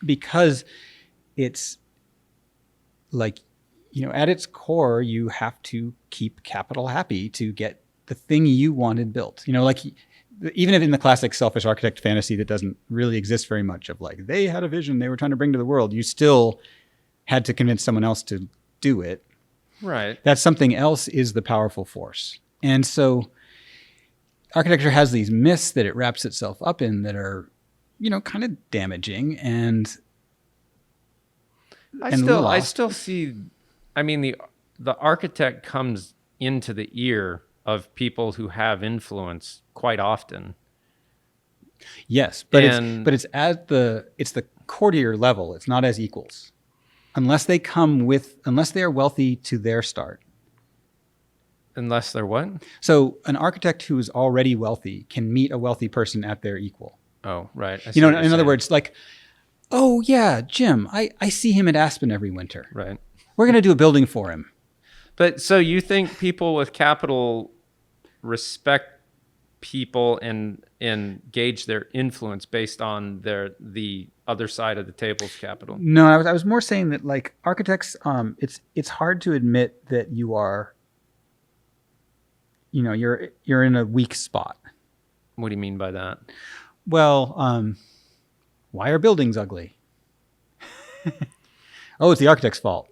because it's at its core, you have to keep capital happy to get the thing you wanted built. Even if in the classic selfish architect fantasy that doesn't really exist very much of they had a vision they were trying to bring to the world, you still had to convince someone else to do it. Right. That something else is the powerful force. And so architecture has these myths that it wraps itself up in that are, kind of damaging and I still see, the architect comes into the ear of people who have influence quite often. Yes, but it's the courtier level. It's not as equals. unless they are wealthy to their start. Unless they're what? So an architect who is already wealthy can meet a wealthy person at their equal. Oh, right. In other words, like, oh yeah, Jim, I see him at Aspen every winter. Right. We're going to do a building for him. But so you think people with capital respect people and gauge their influence based on the other side of the table's capital? No, I was more saying that, like, architects, it's hard to admit that you are, you're in a weak spot. What do you mean by that? Well, why are buildings ugly? Oh, it's the architect's fault.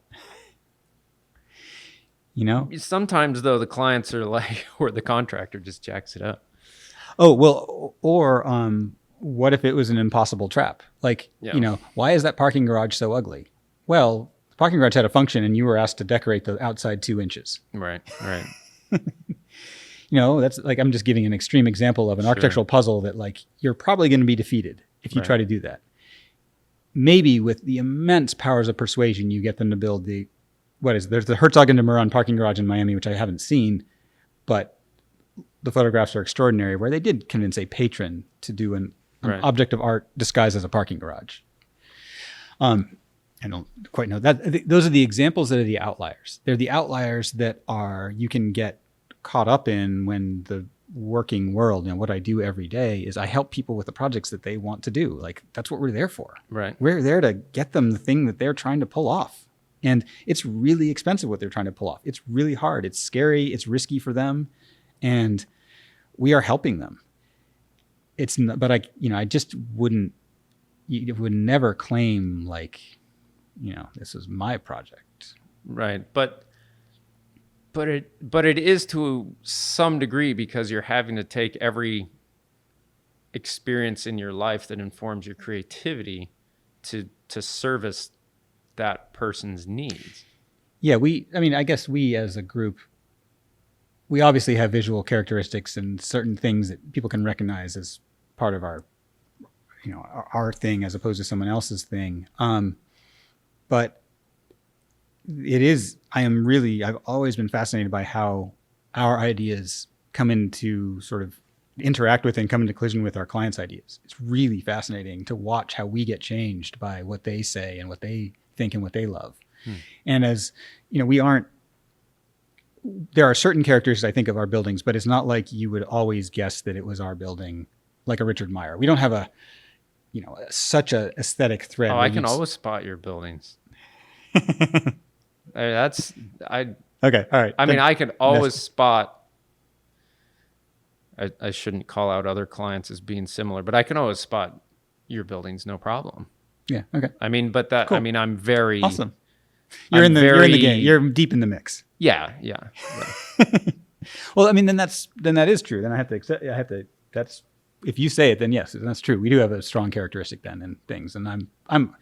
Sometimes, though, the clients are like, or the contractor just jacks it up. Oh, well, or what if it was an impossible trap? Like, why is that parking garage so ugly? Well, the parking garage had a function and you were asked to decorate the outside 2 inches. Right. That's like, I'm just giving an extreme example of an architectural puzzle that, like, you're probably going to be defeated if you try to do that. Maybe with the immense powers of persuasion, you get them to build there's the Herzog and de Meuron parking garage in Miami, which I haven't seen, but the photographs are extraordinary, where they did convince a patron to do an object of art disguised as a parking garage. I don't quite know that. Those are the examples that are the outliers. They're the outliers that you can get caught up in when the working world, what I do every day is I help people with the projects that they want to do. Like, that's what we're there for. Right. We're there to get them the thing that they're trying to pull off. And it's really expensive what they're trying to pull off. It's really hard. It's scary. It's risky for them. And we are helping them. It's not, but I just would never claim, like, this is my project. Right. But it is to some degree, because you're having to take every experience in your life that informs your creativity to service that person's needs. Yeah, I guess we as a group, we obviously have visual characteristics and certain things that people can recognize as part of our thing as opposed to someone else's thing. But I've always been fascinated by how our ideas come into sort of interact with and come into collision with our clients' ideas. It's really fascinating to watch how we get changed by what they say and what they think and what they love. And as there are certain characteristics, I think, of our buildings, but it's not like you would always guess that it was our building, like a Richard Meyer. We don't have such a aesthetic thread. I can always spot your buildings. Okay, all right. I mean, I could always spot. I shouldn't call out other clients as being similar, but I can always spot your buildings, no problem. Yeah. Okay. I mean, but that, cool. I mean, I'm very awesome. You're in the game. You're deep in the mix. Yeah. Well, I mean, then that is true. Then I have to. That's, if you say it, then yes, that's true. We do have a strong characteristic then in things, and I'm,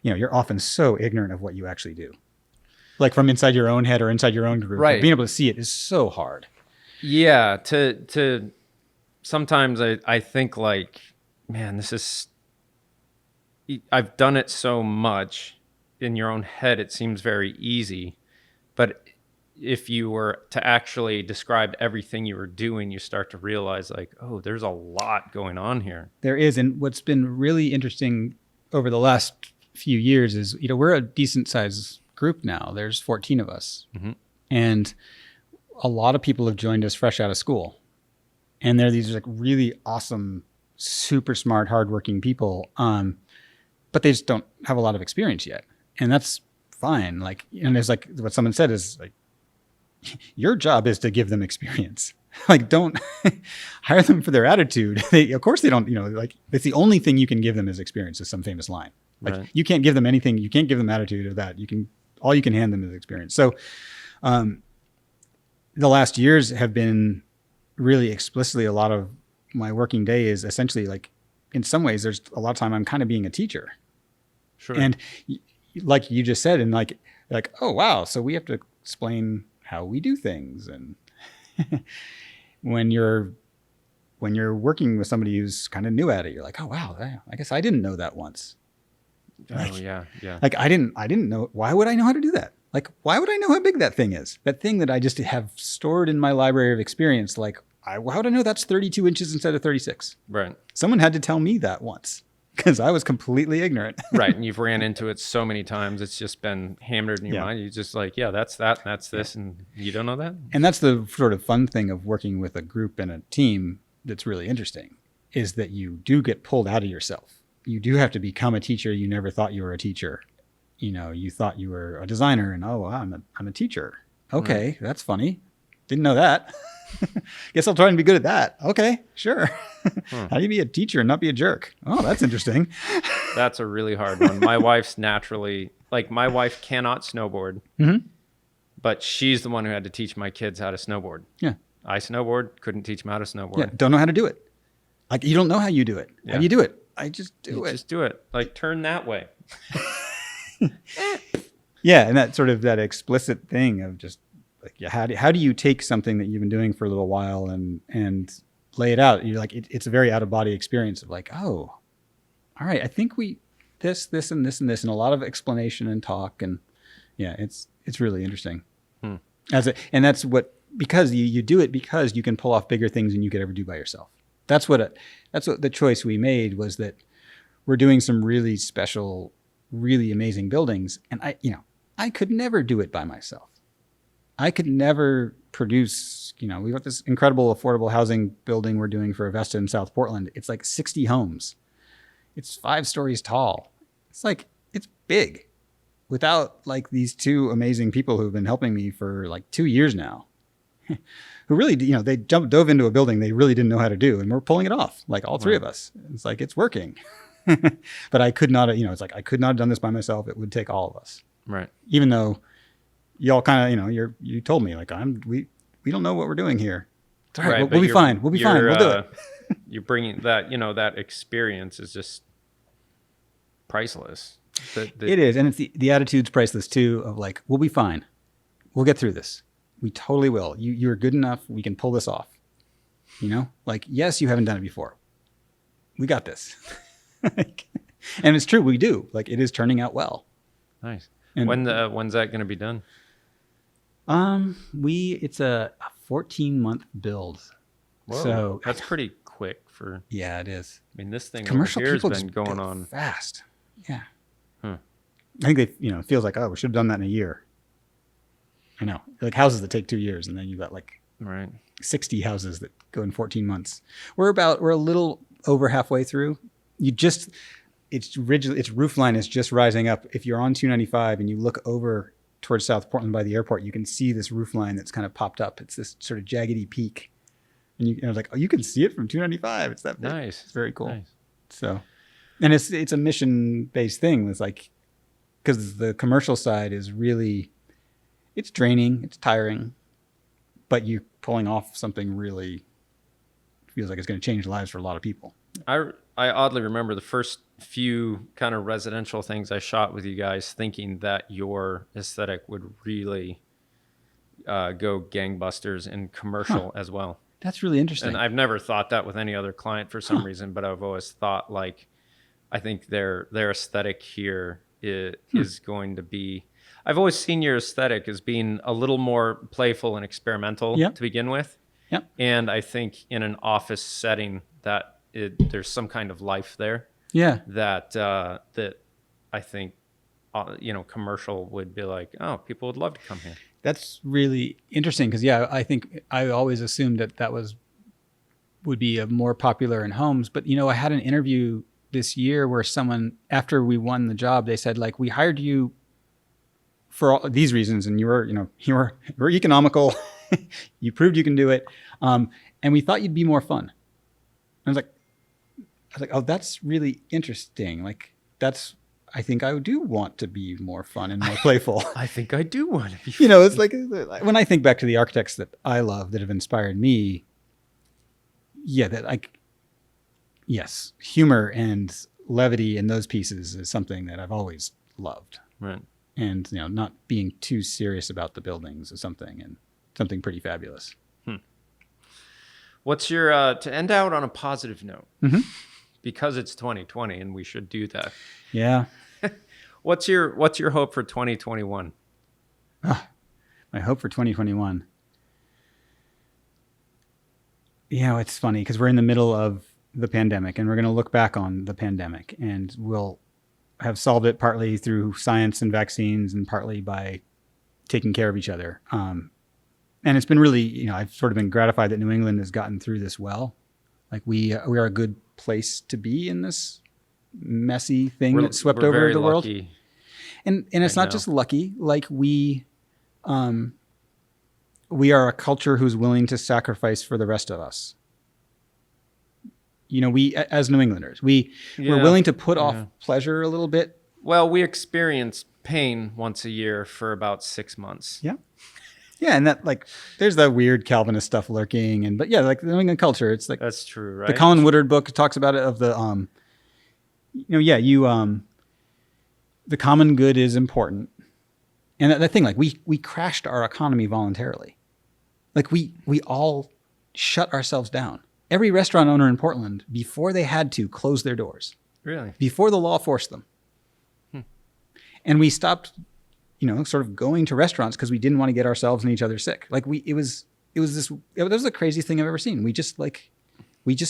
you're often so ignorant of what you actually do, like from inside your own head or inside your own group. Right. Being able to see it is so hard. Yeah. To sometimes I think, like, man, I've done it so much. In your own head, it seems very easy, but if you were to actually describe everything you were doing, you start to realize, like, oh, there's a lot going on here. There is. And what's been really interesting over the last few years is, we're a decent sized group now. There's 14 of us. Mm-hmm. And a lot of people have joined us fresh out of school. And they're these, like, really awesome, super smart, hardworking people. But they just don't have a lot of experience yet. And that's fine. Like, and there's, like, what someone said is, like, your job is to give them experience. Like, don't hire them for their attitude. Of course they don't, like, it's the only thing you can give them is experience, is some famous line. Like, You can't give them anything. You can't give them attitude or that. All you can hand them is experience. So, the last years have been really explicitly, a lot of my working day is essentially, like, in some ways, there's a lot of time I'm kind of being a teacher. Sure. And like you just said, and like, oh, wow. So we have to explain how we do things. And when you're working with somebody who's kind of new at it, you're like, oh, wow, I guess I didn't know that once. Oh yeah. Like I didn't know. Why would I know how to do that? Like, why would I know how big that thing is? That thing that I just have stored in my library of experience. Like, how would I know that's 32 inches instead of 36? Right. Someone had to tell me that once because I was completely ignorant. Right. And you've ran into it so many times. It's just been hammered in your mind. You're just like, yeah, that's that, and that's this. And you don't know that. And that's the sort of fun thing of working with a group and a team that's really interesting is that you do get pulled out of yourself. You do have to become a teacher. You never thought you were a teacher. You know, you thought you were a designer and, oh, wow, I'm a teacher. Okay, that's funny. Didn't know that. Guess I'll try and be good at that. Okay, sure. How do you be a teacher and not be a jerk? Oh, that's interesting. That's a really hard one. My wife's naturally, like my wife cannot snowboard, but she's the one who had to teach my kids how to snowboard. Yeah. I snowboard, couldn't teach them how to snowboard. Yeah, don't know how to do it. Like, you don't know how you do it. How do you do it? I just do it. Just do it. Like, turn that way. Yeah, and that sort of that explicit thing of just like, how do you take something that you've been doing for a little while and lay it out? You're like, it's a very out of body experience of like, oh, all right, I think this and this and this, and a lot of explanation and talk, and yeah, it's really interesting. And that's what, because you do it because you can pull off bigger things than you could ever do by yourself. That's what the choice we made was, that we're doing some really special, really amazing buildings, and I could never do it by myself. I could never produce, we've got this incredible affordable housing building we're doing for Avesta in South Portland. It's like 60 homes. It's 5 stories tall. It's like, it's big without like these 2 amazing people who've been helping me for like 2 years now, who really, they dove into a building they really didn't know how to do. And we're pulling it off, like all 3 of us. It's like, it's working. But I could not, it's like, I could not have done this by myself. It would take all of us. Right. Even though y'all kind of, you told me like, we don't know what we're doing here. It's all right. We'll be fine. We'll be fine. We'll do it. You're bringing that, that experience is just priceless. It is. And it's the attitude's priceless too, of like, we'll be fine. We'll get through this. We totally will. You're good enough. We can pull this off. Like, yes, you haven't done it before. We got this. And it's true. We do. Like, it is turning out well. Nice. And when's that going to be done? It's a 14-month build. Whoa, so that's pretty quick for. Yeah, it is. I mean, this thing Commercial over here has people been going on fast. Yeah. I think it feels like, oh, we should have done that in a year. I know, like houses that take 2 years, and then you've got like 60 houses that go in 14 months. We're a little over halfway through. Its roof line is just rising up. If you're on 295 and you look over towards South Portland by the airport, you can see this roof line that's kind of popped up. It's this sort of jaggedy peak. And I was like, oh, you can see it from 295. It's that big. Nice. It's very cool. Nice. So, and it's a mission-based thing. It's like, because the commercial side is really, it's draining, it's tiring, but you're pulling off something really feels like it's going to change lives for a lot of people. I oddly remember the first few kind of residential things I shot with you guys, thinking that your aesthetic would really go gangbusters in commercial as well. That's really interesting. And I've never thought that with any other client for some reason, but I've always thought like, I think their aesthetic here is going to be, I've always seen your aesthetic as being a little more playful and experimental to begin with. Yep. And I think in an office setting that there's some kind of life there. Yeah. That I think, commercial would be like, oh, people would love to come here. That's really interesting because, I think I always assumed that would be more popular in homes. But, I had an interview this year where someone, after we won the job, they said, like, we hired you for all these reasons, and you were economical. You proved you can do it. And we thought you'd be more fun. I was like, oh, that's really interesting. Like, I think I do want to be more fun and more playful. I think I do want to be it's like, when I think back to the architects that I love that have inspired me, yes, humor and levity in those pieces is something that I've always loved. Right. And, not being too serious about the buildings is something pretty fabulous. What's your, to end out on a positive note, because it's 2020 and we should do that. Yeah. What's your hope for 2021? My hope for 2021. It's funny because we're in the middle of the pandemic, and we're going to look back on the pandemic, and we'll have solved it partly through science and vaccines and partly by taking care of each other. And it's been really, I've sort of been gratified that New England has gotten through this well. Like we are a good place to be in this messy thing that swept over the world. And it's not just lucky. Like we are a culture who's willing to sacrifice for the rest of us. We, as New Englanders, we're willing to put off pleasure a little bit. Well, we experience pain once a year for about 6 months. Yeah. Yeah. And that, like, there's the weird Calvinist stuff lurking. But like the New England culture, it's like, that's true, right? The Colin Woodard book talks about it of the, the common good is important. And that thing, like we crashed our economy voluntarily. Like we all shut ourselves down. Every restaurant owner in Portland, before they had to, closed their doors. Really? Before the law forced them. And we stopped, sort of going to restaurants because we didn't want to get ourselves and each other sick. Like it was the craziest thing I've ever seen. We just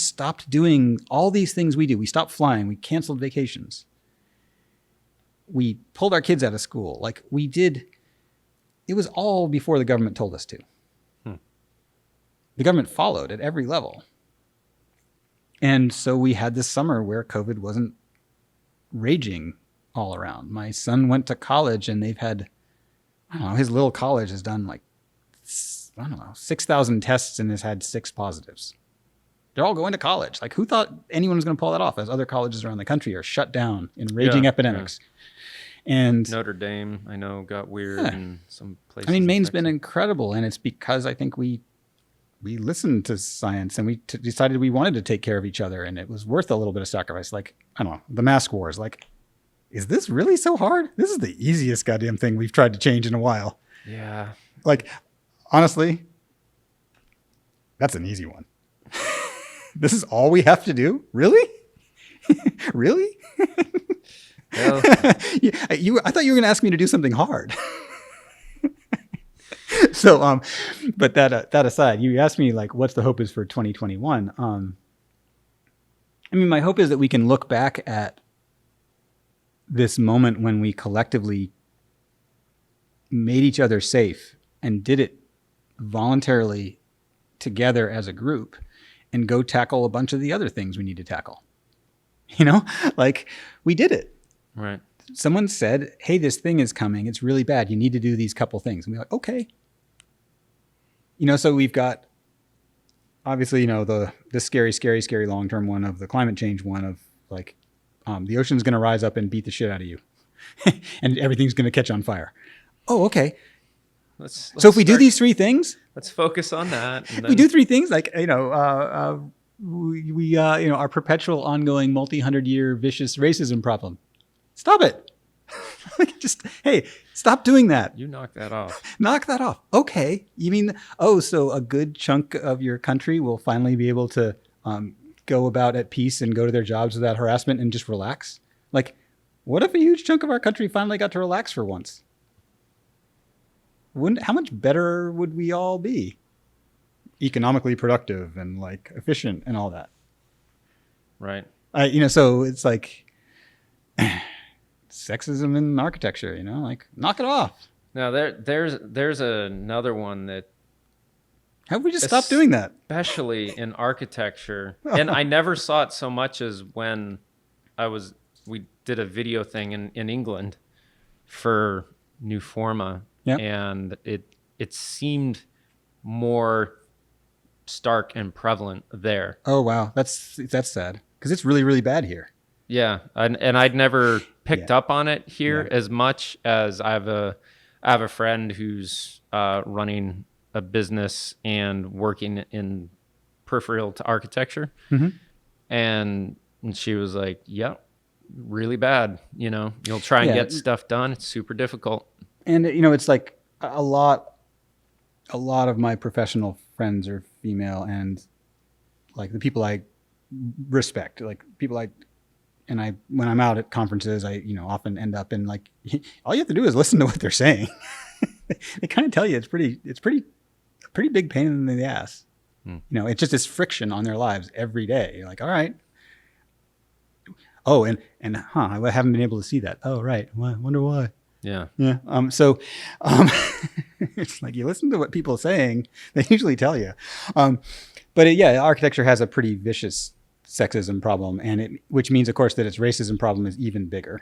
stopped doing all these things we do. We stopped flying. We canceled vacations. We pulled our kids out of school. Like it was all before the government told us to. The government followed at every level. And so we had this summer where COVID wasn't raging all around. My son went to college and they've had, his little college has done 6,000 tests and has had 6 positives. They're all going to college. Like who thought anyone was going to pull that off as other colleges around the country are shut down in raging epidemics? Yeah. And Notre Dame, I know, got weird in some places. I mean, Maine's been incredible. And it's because I think we listened to science and we decided we wanted to take care of each other, and it was worth a little bit of sacrifice. Like, I don't know, the mask wars. Like, is this really so hard? This is the easiest goddamn thing we've tried to change in a while. Yeah. Like, honestly, that's an easy one. This is all we have to do? Really? Really? Well, I thought you were going to ask me to do something hard. So, but that aside, you asked me like, what's the hope is for 2021? I mean, my hope is that we can look back at this moment when we collectively made each other safe and did it voluntarily together as a group and go tackle a bunch of the other things we need to tackle. Like we did it. Right. Someone said, hey, this thing is coming. It's really bad. You need to do these couple things. And we're like, okay. So we've got, obviously, the scary, scary, scary long-term one of the climate change one of like, the ocean's going to rise up and beat the shit out of you and everything's going to catch on fire. Oh, okay. So if we do these 3 things, let's focus on that. And then we do 3 things like, we our perpetual ongoing multi-100-year vicious racism problem. Stop it. Just, hey, stop doing that. You knock that off. Knock that off. Okay. You mean, so a good chunk of your country will finally be able to go about at peace and go to their jobs without harassment and just relax? Like, what if a huge chunk of our country finally got to relax for once? How much better would we all be? Economically productive and like efficient and all that. Right. So it's like sexism in architecture, like knock it off. Now there's another one that. How about we just stop doing that? Especially in architecture. And I never saw it so much as when we did a video thing in England for New Forma. Yep. And it seemed more stark and prevalent there. Oh, wow. That's sad because it's really, really bad here. Yeah. And I'd never picked up on it here as much as I have a friend who's running a business and working in peripheral to architecture. Mm-hmm. And she was like, yeah, really bad. You'll try and get stuff done. It's super difficult. And, it's like a lot of my professional friends are female, and like the people I respect, like people I And when I'm out at conferences, I, often end up in like, all you have to do is listen to what they're saying. They kind of tell you it's a pretty big pain in the ass. It's just this friction on their lives every day. You're like, all right. Oh, I haven't been able to see that. Oh, right. Well, I wonder why. Yeah. Yeah. It's like you listen to what people are saying, they usually tell you. Architecture has a pretty vicious sexism problem, which means, of course, that its racism problem is even bigger.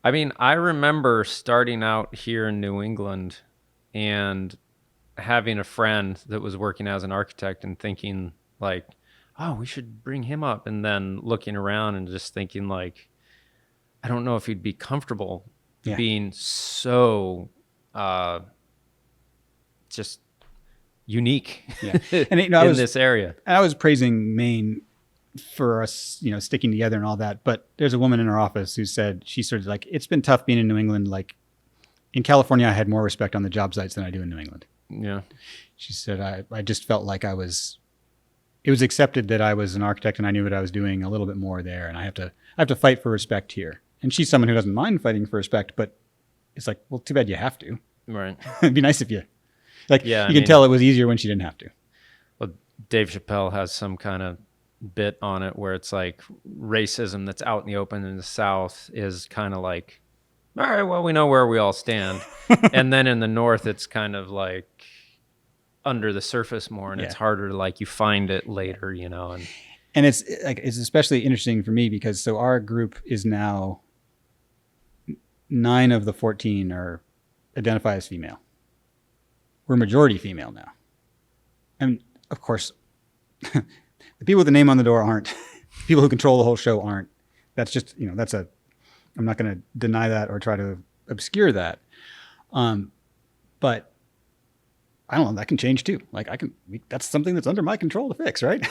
I mean, I remember starting out here in New England and having a friend that was working as an architect and thinking like, oh, we should bring him up. And then looking around and just thinking like, I don't know if he'd be comfortable being so just unique and in this area. I was praising Maine for us, sticking together and all that. But there's a woman in our office who said, she sort of like, it's been tough being in New England. Like in California, I had more respect on the job sites than I do in New England. Yeah. She said, I just felt like it was accepted that I was an architect and I knew what I was doing a little bit more there. And I have to fight for respect here. And she's someone who doesn't mind fighting for respect, but it's like, well, too bad you have to. Right. It'd be nice if you, can tell it was easier when she didn't have to. Well, Dave Chappelle has some kind of bit on it where it's like racism that's out in the open in the South is kind of like, all right, well, we know where we all stand. And then in the North, it's kind of like under the surface more, and it's harder to like, you find it later, and it's like, it's especially interesting for me because our group is now 9 of the 14 are identify as female. We're majority female now. And of course, the people with the name on the door aren't. People who control the whole show aren't. That's just, I'm not going to deny that or try to obscure that. But I don't know, that can change too. Like that's something that's under my control to fix, right?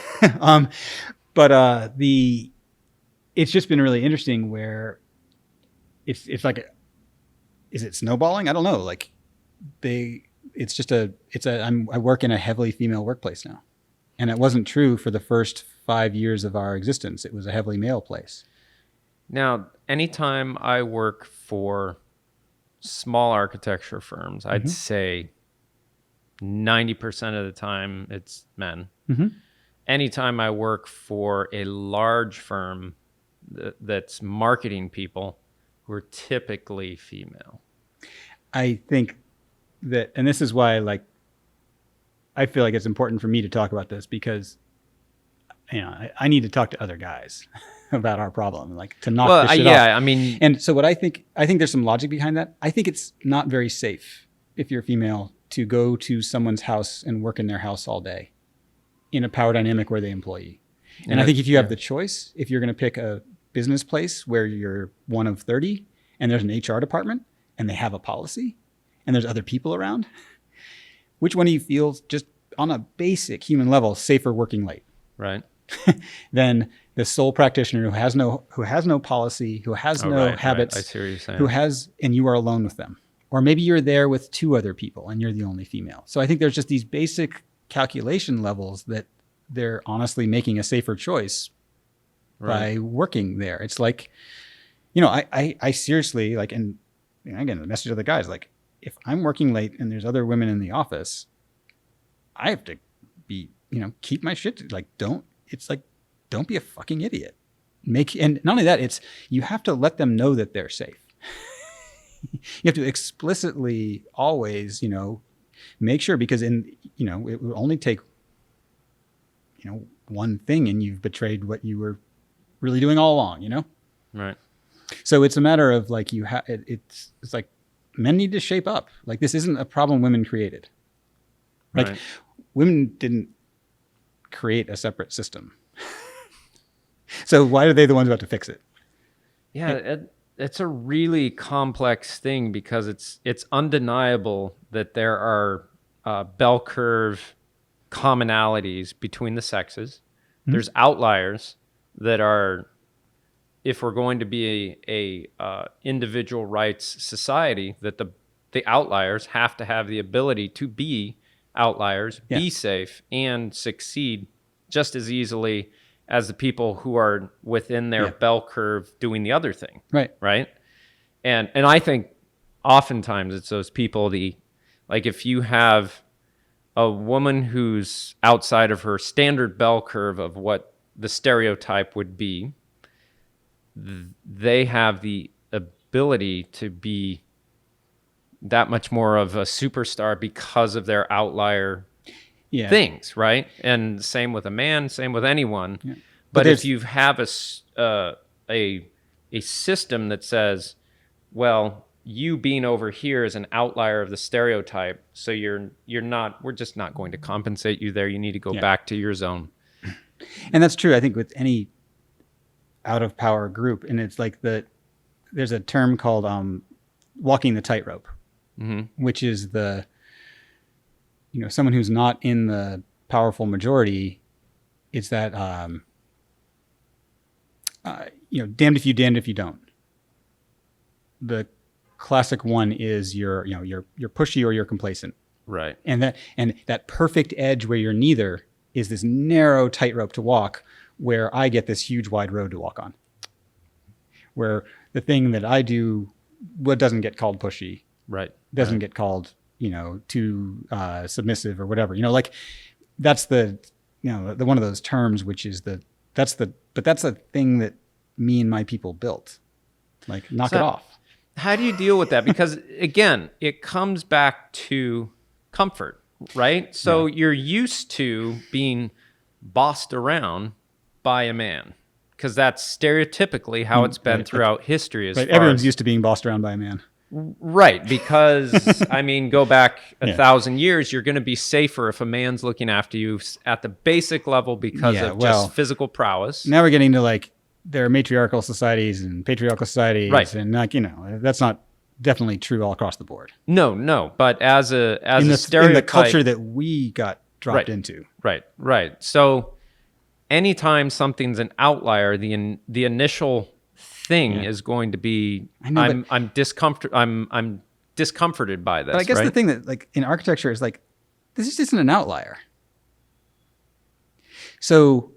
It's just been really interesting where it's like, is it snowballing? I don't know. Like I work in a heavily female workplace now. And it wasn't true for the first 5 years of our existence. It was a heavily male place. Now, anytime I work for small architecture firms, I'd say 90% of the time it's men. Mm-hmm. Anytime I work for a large firm that's marketing people, who are typically female. I think that, and this is why, I feel like it's important for me to talk about this because, I need to talk to other guys about our problem, to knock this shit off. I mean, and so I think there's some logic behind that. I think it's not very safe if you're female to go to someone's house and work in their house all day in a power dynamic where they employ you. And I think if you have the choice, if you're going to pick a business place where you're one of 30 and there's an HR department and they have a policy and there's other people around, which one do you feel just on a basic human level safer working late? Right. Than the sole practitioner who has no policy, who has no habits, I see what you're saying. and you are alone with them. Or maybe you're there with 2 other people and you're the only female. So I think there's just these basic calculation levels that they're honestly making a safer choice by working there. It's like, I seriously and again, the message of the guys, if I'm working late and there's other women in the office, I have to be, keep my shit. Don't be a fucking idiot. And not only that, you have to let them know that they're safe. You have to explicitly always, make sure, because it will only take, one thing and you've betrayed what you were really doing all along, Right. So it's a matter of it's like men need to shape up. This isn't a problem women created. Right. Women didn't create a separate system. So why are they the ones who have to fix it? Yeah, it's a really complex thing because it's undeniable that there are bell curve commonalities between the sexes. Mm-hmm. There's outliers that are, if we're going to be a individual rights society, that the outliers have to have the ability to be outliers, be safe, and succeed just as easily as the people who are within their bell curve doing the other thing. Right. And I think oftentimes it's those people, like if you have a woman who's outside of her standard bell curve of what the stereotype would be, they have the ability to be that much more of a superstar because of their outlier things, right? And same with a man, same with anyone. Yeah. But if you have a system that says, well, you being over here is an outlier of the stereotype, so we're just not going to compensate you there. You need to go back to your zone. And that's true, I think, with any out of power group. And it's like there's a term called walking the tightrope, which is someone who's not in the powerful majority. It's that, damned if you, damned if you don't. The classic one is you're pushy or you're complacent. Right. And that perfect edge where you're neither is this narrow tightrope to walk, where I get this huge wide road to walk on. Where the thing that I do, doesn't get called pushy. Right. Doesn't get called, too submissive or whatever. Like that's the one of those terms, which is that's a thing that me and my people built. Like, knock it off. How do you deal with that? Because again, it comes back to comfort, right? So you're used to being bossed around by a man, because that's stereotypically how it's been throughout history. Everyone's used to being bossed around by a man. Right, because go back 1,000 years, you're going to be safer if a man's looking after you at the basic level because of just physical prowess. Now we're getting to there are matriarchal societies and patriarchal societies, right? And that's not definitely true all across the board. No. But as a stereotype, in the culture that we got dropped into, right. So anytime something's an outlier, the initial thing is going to be I'm discomforted by this. But I guess the thing that in architecture is this just isn't an outlier. So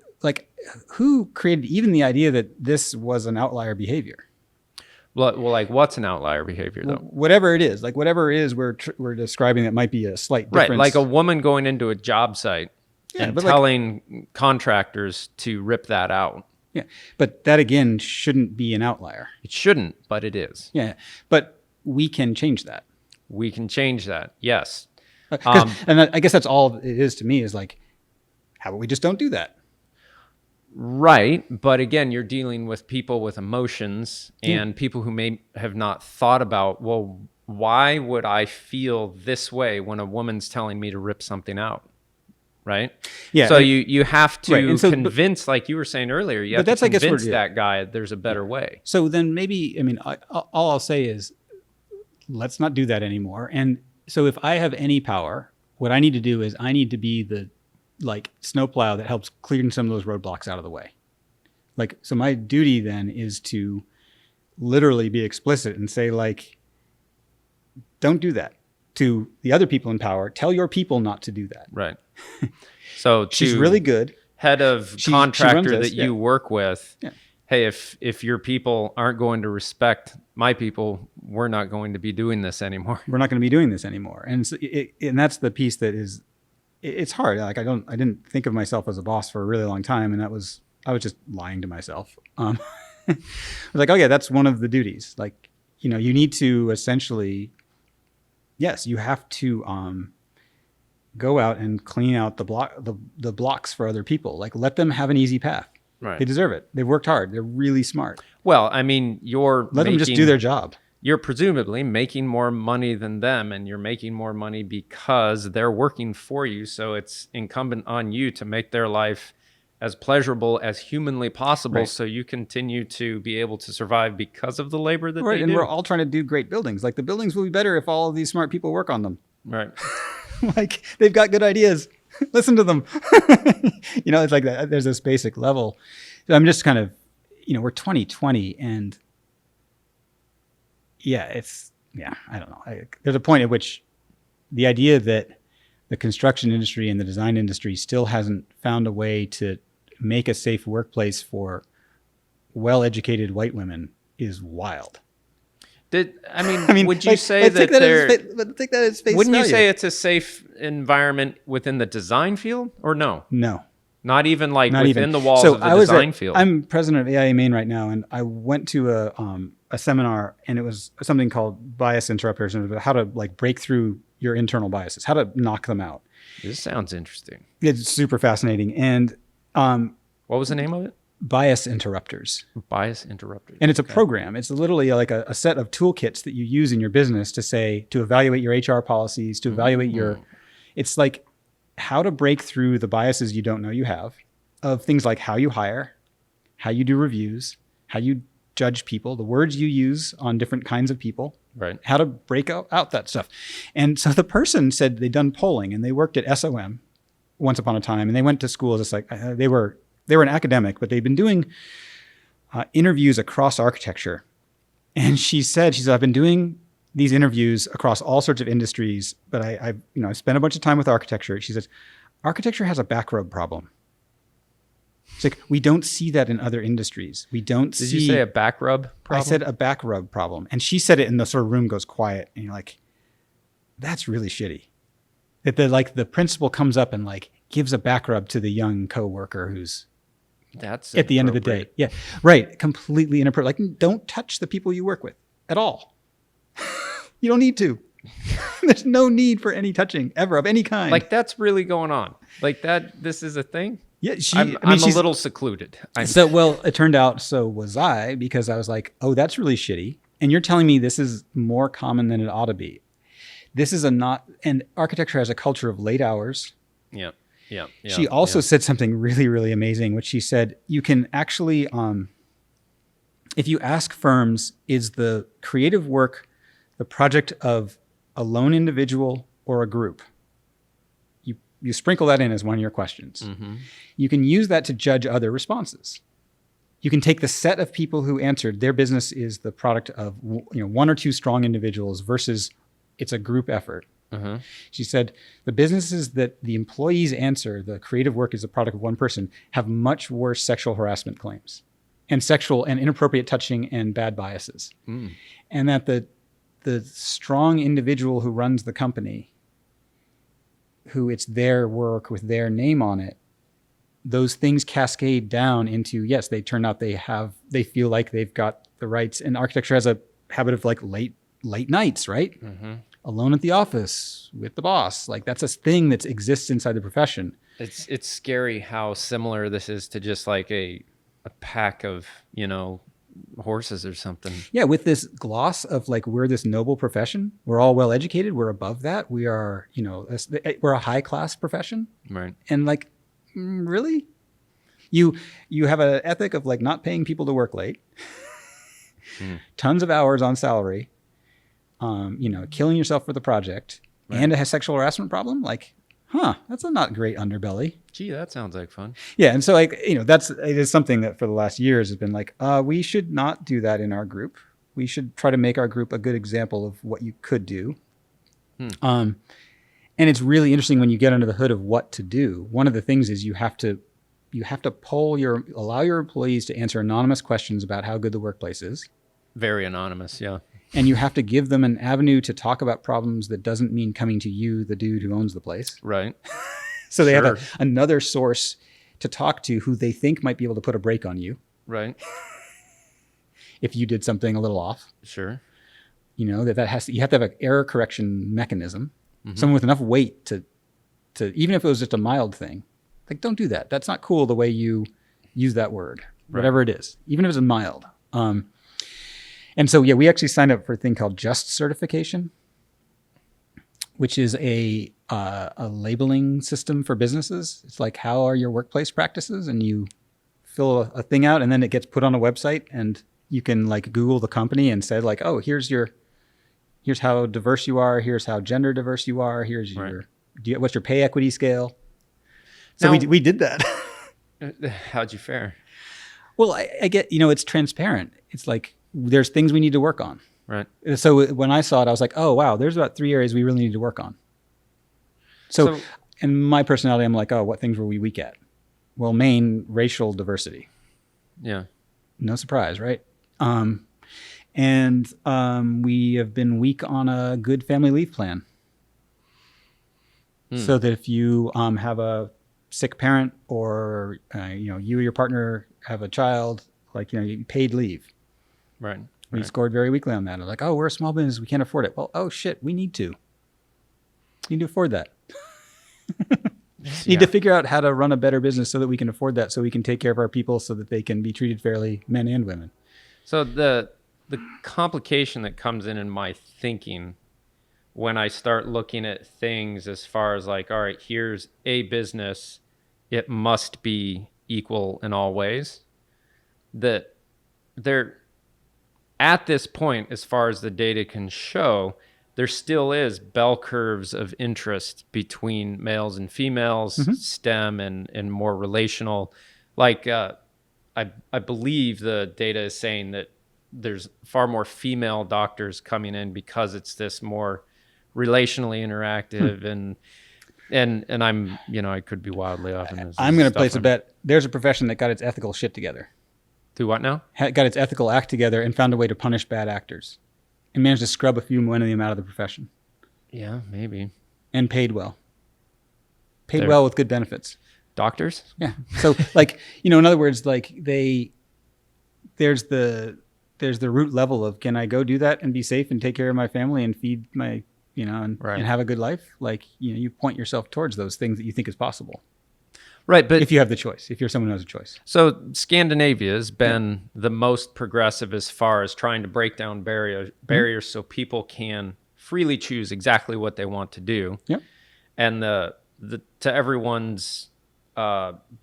who created even the idea that this was an outlier behavior? Well, what's an outlier behavior though? Whatever it is, we're describing that might be a slight difference. Right, like a woman going into a job site and telling contractors to rip that out. Yeah, but that again shouldn't be an outlier. It shouldn't, but it is. Yeah, but we can change that. We can change that, yes. And I guess that's all it is to me is how about we just don't do that? Right, but again, you're dealing with people with emotions and people who may have not thought about, well, why would I feel this way when a woman's telling me to rip something out? Right? Yeah. So you have to convince, like you were saying earlier, you have to convince that guy there's a better way. So then maybe, all I'll say is let's not do that anymore. And so if I have any power, what I need to do is I need to be the snowplow that helps clear some of those roadblocks out of the way. So my duty then is to literally be explicit and say don't do that to the other people in power. Tell your people not to do that. Right. So she's really good. Head of contractor that you work with. Yeah. Hey, if your people aren't going to respect my people, we're not going to be doing this anymore. We're not going to be doing this anymore. And so and that's the piece that is, it's hard. I didn't think of myself as a boss for a really long time. And I was just lying to myself. I was okay, that's one of the duties. You need to essentially, yes, you have to go out and clean out the blocks for other people. Let them have an easy path. Right. They deserve it. They've worked hard. They're really smart. Well, let them just do their job. You're presumably making more money than them, and you're making more money because they're working for you. So it's incumbent on you to make their life as pleasurable as humanly possible, right, so you continue to be able to survive because of the labor that they do. And we're all trying to do great buildings. The buildings will be better if all of these smart people work on them. Right. They've got good ideas. Listen to them. It's like that. There's this basic level. I'm just kind of, we're 2020 and I don't know. There's a point at which the idea that the construction industry and the design industry still hasn't found a way to make a safe workplace for well-educated white women is wild. Would you say that take that as face wouldn't value. you say it's a safe environment within the design field, or no? No. Not even Not within even. the walls So of the design field. I'm president of AIA Maine right now, and I went to a seminar, and it was something called bias interrupters, and how to like break through your internal biases, how to knock them out. This sounds interesting. It's super fascinating. And what was the name of it? Bias interrupters. Bias interrupters. And it's a program. It's literally like a set of toolkits that you use in your business to evaluate your HR policies, to evaluate it's like how to break through the biases you don't know you have, of things like how you hire, how you do reviews, how you judge people, the words you use on different kinds of people, right? How to break out that stuff. And so the person said they'd done polling, and they worked at SOM once upon a time, and they went to schools. It's like they were an academic, but they'd been doing interviews across architecture. And she said, I've been doing these interviews across all sorts of industries, but I spent a bunch of time with architecture. She says, architecture has a back rub problem. It's like, we don't see that in other industries. We don't see. Did you say a back rub problem? I said a back rub problem. And she said it, and the sort of room goes quiet. And you're like, that's really shitty. That the principal comes up and like gives a back rub to the young coworker who's that's at the end of the day. Yeah, right. Completely inappropriate. Like, don't touch the people you work with at all. You don't need to. There's no need for any touching ever of any kind. Like, that's really going on. Like that. This is a thing. Yeah, I'm a little secluded. It turned out so was I, because I was like, oh, that's really shitty. And you're telling me this is more common than it ought to be. This is and architecture has a culture of late hours. Yeah. She also said something really, really amazing, which she said, you can actually, if you ask firms, is the creative work the project of a lone individual or a group? You sprinkle that in as one of your questions. Mm-hmm. You can use that to judge other responses. You can take the set of people who answered their business is the product of one or two strong individuals versus it's a group effort. Uh-huh. She said the businesses that the employees answer, the creative work is the product of one person, have much worse sexual harassment claims and sexual and inappropriate touching and bad biases. Mm. And that the strong individual who runs the company, who it's their work with their name on it, those things cascade down into, yes, they turn out they feel like they've got the rights. And architecture has a habit of like late nights, right? Mm-hmm. Alone at the office with the boss. Like that's a thing that exists inside the profession. It's scary how similar this is to just like a pack of, horses or something. Yeah, with this gloss of like, we're this noble profession. We're all well educated. We're above that. We are, we're a high class profession. Right. And like, really? You have an ethic of like not paying people to work late. Tons of hours on salary. Killing yourself for the project, right, and a sexual harassment problem. Like, that's a not great underbelly. Gee, that sounds like fun. Yeah. And so like, it is something that for the last years has been like, we should not do that in our group. We should try to make our group a good example of what you could do. And it's really interesting when you get under the hood of what to do. One of the things is you have to allow your employees to answer anonymous questions about how good the workplace is. Very anonymous. Yeah. And you have to give them an avenue to talk about problems that doesn't mean coming to you, the dude who owns the place. Right. So they have another source to talk to who they think might be able to put a brake on you. Right. If you did something a little off. Sure. You have to have an error correction mechanism. Mm-hmm. Someone with enough weight to even if it was just a mild thing, like, don't do that. That's not cool the way you use that word, whatever it is, even if it's mild. And so, we actually signed up for a thing called JUST certification, which is a labeling system for businesses. It's like, how are your workplace practices? And you fill a thing out, and then it gets put on a website, and you can like Google the company and say like, oh, here's how diverse you are. Here's how gender diverse you are. Here's what's your pay equity scale? So now, we did that. How'd you fare? Well, I get, it's transparent. It's like, there's things we need to work on. Right. So when I saw it, I was like, oh, wow, there's about 3 areas we really need to work on. So in my personality, I'm like, oh, what things were we weak at? will mean racial diversity. Yeah. No surprise, right? And we have been weak on a good family leave plan. So that if you have a sick parent or you or your partner have a child, you paid leave. Right. We scored very weakly on that. Like, oh, we're a small business, we can't afford it. Well, oh shit, we need to. We need to afford that. Need to figure out how to run a better business so that we can afford that, so we can take care of our people, so that they can be treated fairly, men and women. So the complication that comes in my thinking when I start looking at things as far as like, all right, here's a business, it must be equal in all ways. That there, at this point, as far as the data can show, there still is bell curves of interest between males and females, STEM and more relational. Like I believe the data is saying that there's far more female doctors coming in because it's this more relationally interactive and I'm I could be wildly off in this. I'm going to place a bet. There's a profession that got its ethical shit together. Do what now? Got its ethical act together and found a way to punish bad actors, and managed to scrub a few men of them out of the profession. Yeah, maybe. And paid well. Paid well with good benefits. Doctors? Yeah. So in other words, there's the root level of, can I go do that and be safe and take care of my family and feed my and have a good life? You point yourself towards those things that you think is possible. Right, but if you have the choice, if you're someone who has a choice. So Scandinavia has been the most progressive as far as trying to break down barriers so people can freely choose exactly what they want to do. Yeah. And to everyone's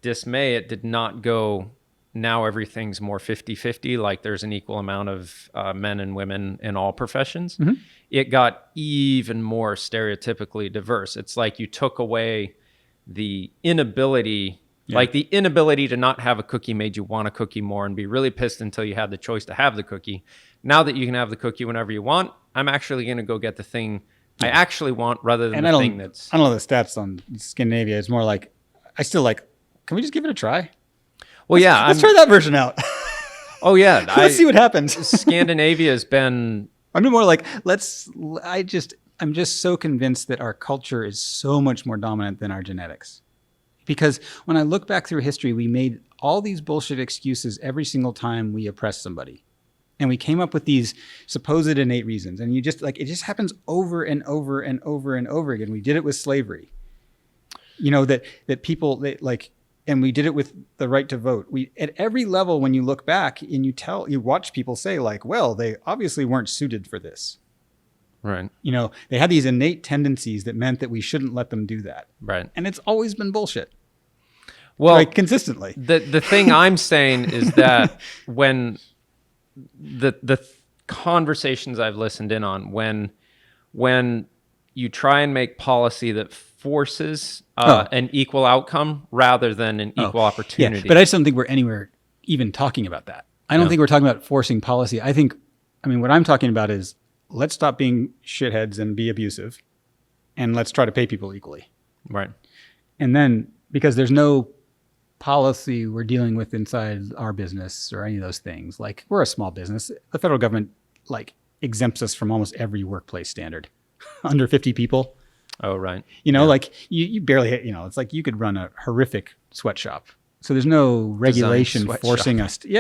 dismay, it did not go, now everything's more 50-50, like there's an equal amount of men and women in all professions. It got even more stereotypically diverse. It's like you took away the inability, to not have a cookie made you want a cookie more and be really pissed until you had the choice to have the cookie. Now that you can have the cookie whenever you want, I'm actually going to go get the thing I actually want rather than thing that's... I don't know the stats on Scandinavia. It's more like, I still can we just give it a try? Well, let's try that version out. Oh, yeah. Let's see what happens. Scandinavia has been... I'm more like, I'm just so convinced that our culture is so much more dominant than our genetics. Because when I look back through history, we made all these bullshit excuses every single time we oppressed somebody. And we came up with these supposed innate reasons. And it just happens over and over and over and over again. We did it with slavery. That people, and we did it with the right to vote. At every level, when you look back and you watch people say well, they obviously weren't suited for this. Right. They had these innate tendencies that meant that we shouldn't let them do that. Right. And it's always been bullshit. Well, consistently. The thing I'm saying is that when the conversations I've listened in on, when you try and make policy that forces an equal outcome rather than an equal opportunity. Yeah, but I just don't think we're anywhere even talking about that. I don't think we're talking about forcing policy. What I'm talking about is, let's stop being shitheads and be abusive, and let's try to pay people equally. Right. And then, because there's no policy we're dealing with inside our business or any of those things. We're a small business. The federal government exempts us from almost every workplace standard. Under 50 people. Oh, right. You barely, it's like you could run a horrific sweatshop. So there's no regulation forcing us to,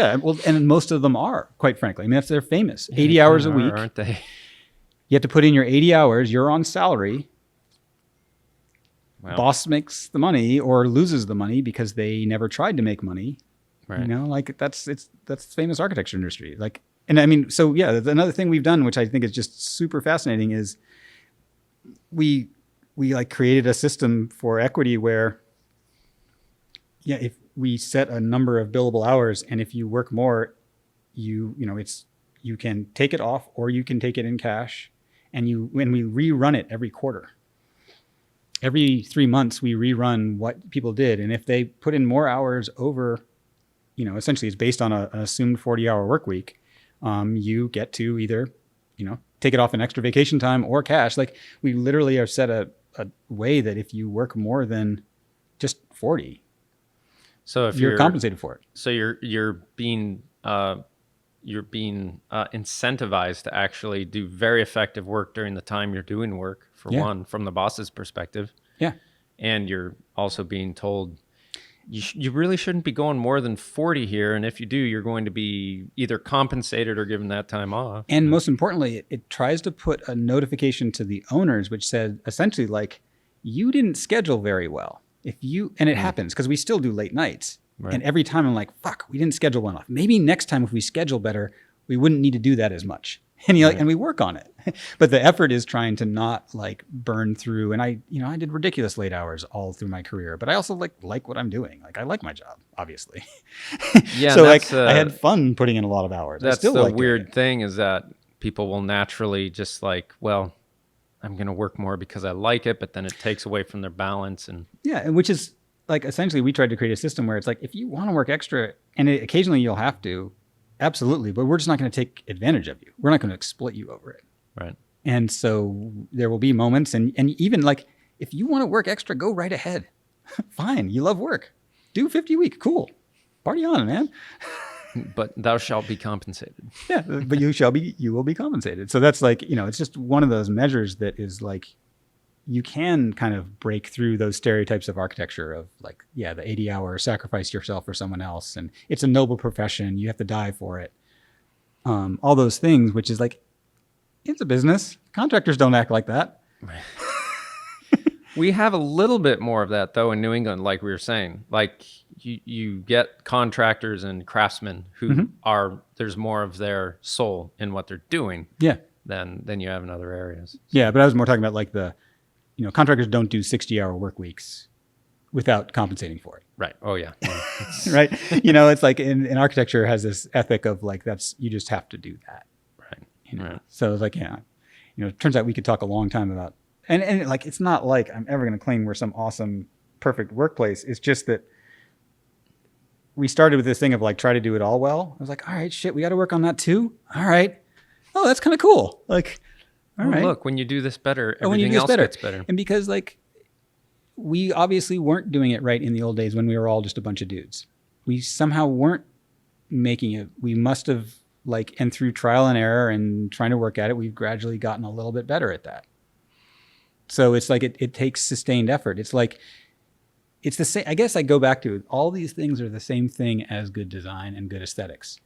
and most of them are, quite frankly. They're famous. 80 hours a week. Aren't they? You have to put in your 80 hours. You're on salary. Wow. Boss makes the money or loses the money because they never tried to make money. Right. That's famous architecture industry. Another thing we've done, which I think is just super fascinating, is we created a system for equity where, if we set a number of billable hours, and if you work more, you can take it off or you can take it in cash, and when we rerun it every quarter. Every 3 months we rerun what people did, and if they put in more hours over, essentially it's based on an assumed 40-hour work week, you get to either, take it off in extra vacation time or cash. We literally are set a way that if you work more than just 40. So if you're compensated for it. So you're being incentivized to actually do very effective work during the time you're doing work, for one, from the boss's perspective. Yeah. And you're also being told you really shouldn't be going more than 40 here. And if you do, you're going to be either compensated or given that time off. And most importantly, it tries to put a notification to the owners, which said essentially like, you didn't schedule very well. And it happens because we still do late nights. Right. And every time I'm like, fuck, we didn't schedule one off. Maybe next time if we schedule better, we wouldn't need to do that as much. And and we work on it. But the effort is trying to not like burn through. And I did ridiculous late hours all through my career, but I also like what I'm doing. Like I like my job, obviously. Yeah. So like I had fun putting in a lot of hours. That's the weird thing, is that people will naturally just like, well, I'm going to work more because I like it, but then it takes away from their balance. And which is like, essentially we tried to create a system where it's like, if you want to work extra, and occasionally you'll have to, absolutely, but we're just not going to take advantage of you. We're not going to exploit you over it. Right. And so there will be moments, and even like, if you want to work extra, go right ahead. Fine. You love work. Do 50 a week. Cool. Party on, man. But thou shalt be compensated. Yeah, but you will be compensated. So that's like, it's just one of those measures that is like, you can kind of break through those stereotypes of architecture of like, the 80-hour sacrifice yourself for someone else. And it's a noble profession. You have to die for it. All those things, which is like, it's a business. Contractors don't act like that. Right. We have a little bit more of that though in New England, like we were saying. Like you get contractors and craftsmen who there's more of their soul in what they're doing than you have in other areas. Yeah, but I was more talking about like contractors don't do 60-hour work weeks without compensating for it. Right. Oh yeah. Right. It's like in architecture has this ethic of like, you just have to do that. Right. Right. So it's like, it turns out we could talk a long time about, and like, it's not like I'm ever going to claim we're some awesome, perfect workplace. It's just that we started with this thing of like, try to do it all well. I was like, all right, shit, we got to work on that too. All right. Oh, that's kind of cool. Like, all right. Look, when you do this better, everything else gets better. And because like, we obviously weren't doing it right in the old days when we were all just a bunch of dudes. We somehow weren't making it. We must have and through trial and error and trying to work at it, we've gradually gotten a little bit better at that. So it's like, it takes sustained effort. It's like, it's the same. I guess I go back to all these things are the same thing as good design and good aesthetics.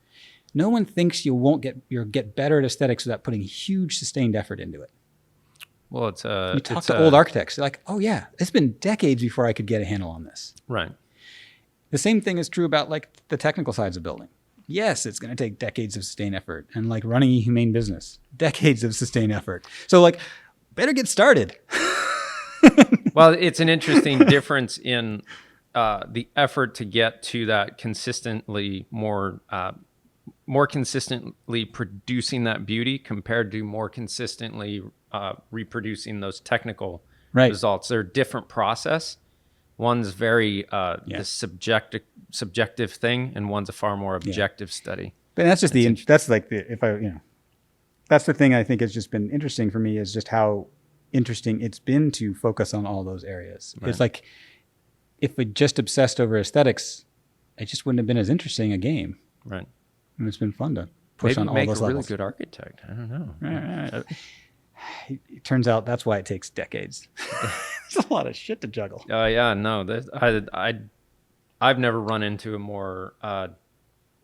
No one thinks you'll get better at aesthetics without putting huge sustained effort into it. Well, you talk to old architects, they're like, oh yeah, it's been decades before I could get a handle on this. Right. The same thing is true about like the technical sides of building. Yes, it's going to take decades of sustained effort, and like running a humane business, decades of sustained effort. So like, better get started. Well, it's an interesting difference in the effort to get to that consistently more consistently producing that beauty compared to more consistently reproducing those technical results. They're a different process. One's very the subjective thing, and one's a far more objective study. But that's just that's the thing I think has just been interesting for me, is just how interesting it's been to focus on all those areas. Right. It's like, if we just obsessed over aesthetics, it just wouldn't have been as interesting a game. Right. And it's been fun to push on all those levels. Maybe make a really good architect. I don't know. Right. It turns out that's why it takes decades. There's a lot of shit to juggle. Yeah, no. I've never run into a more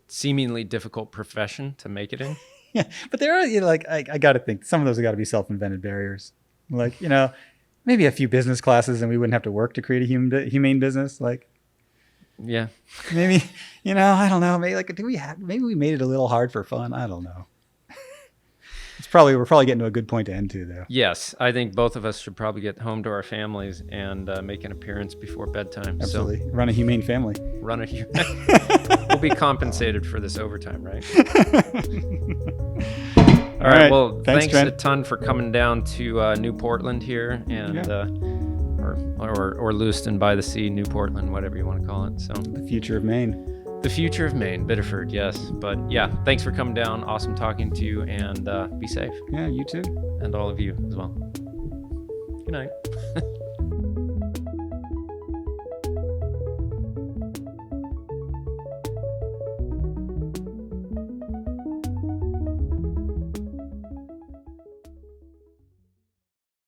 seemingly difficult profession to make it in. Yeah, but there are, I got to think some of those have got to be self-invented barriers. Like, maybe a few business classes and we wouldn't have to work to create a humane business. Like, yeah, maybe, I don't know. Maybe we made it a little hard for fun. I don't know. We're probably getting to a good point to end to, though. Yes, I think both of us should probably get home to our families and make an appearance before bedtime. Absolutely. So, run a humane family. We'll be compensated for this overtime, right? All right. Well, thanks a ton for coming down to New Portland here, and or Lewiston by the Sea, New Portland, whatever you want to call it. So the future of Maine. The future of Maine, Biddeford, yes. But yeah, thanks for coming down. Awesome talking to you, and be safe. Yeah, you too. And all of you as well. Good night.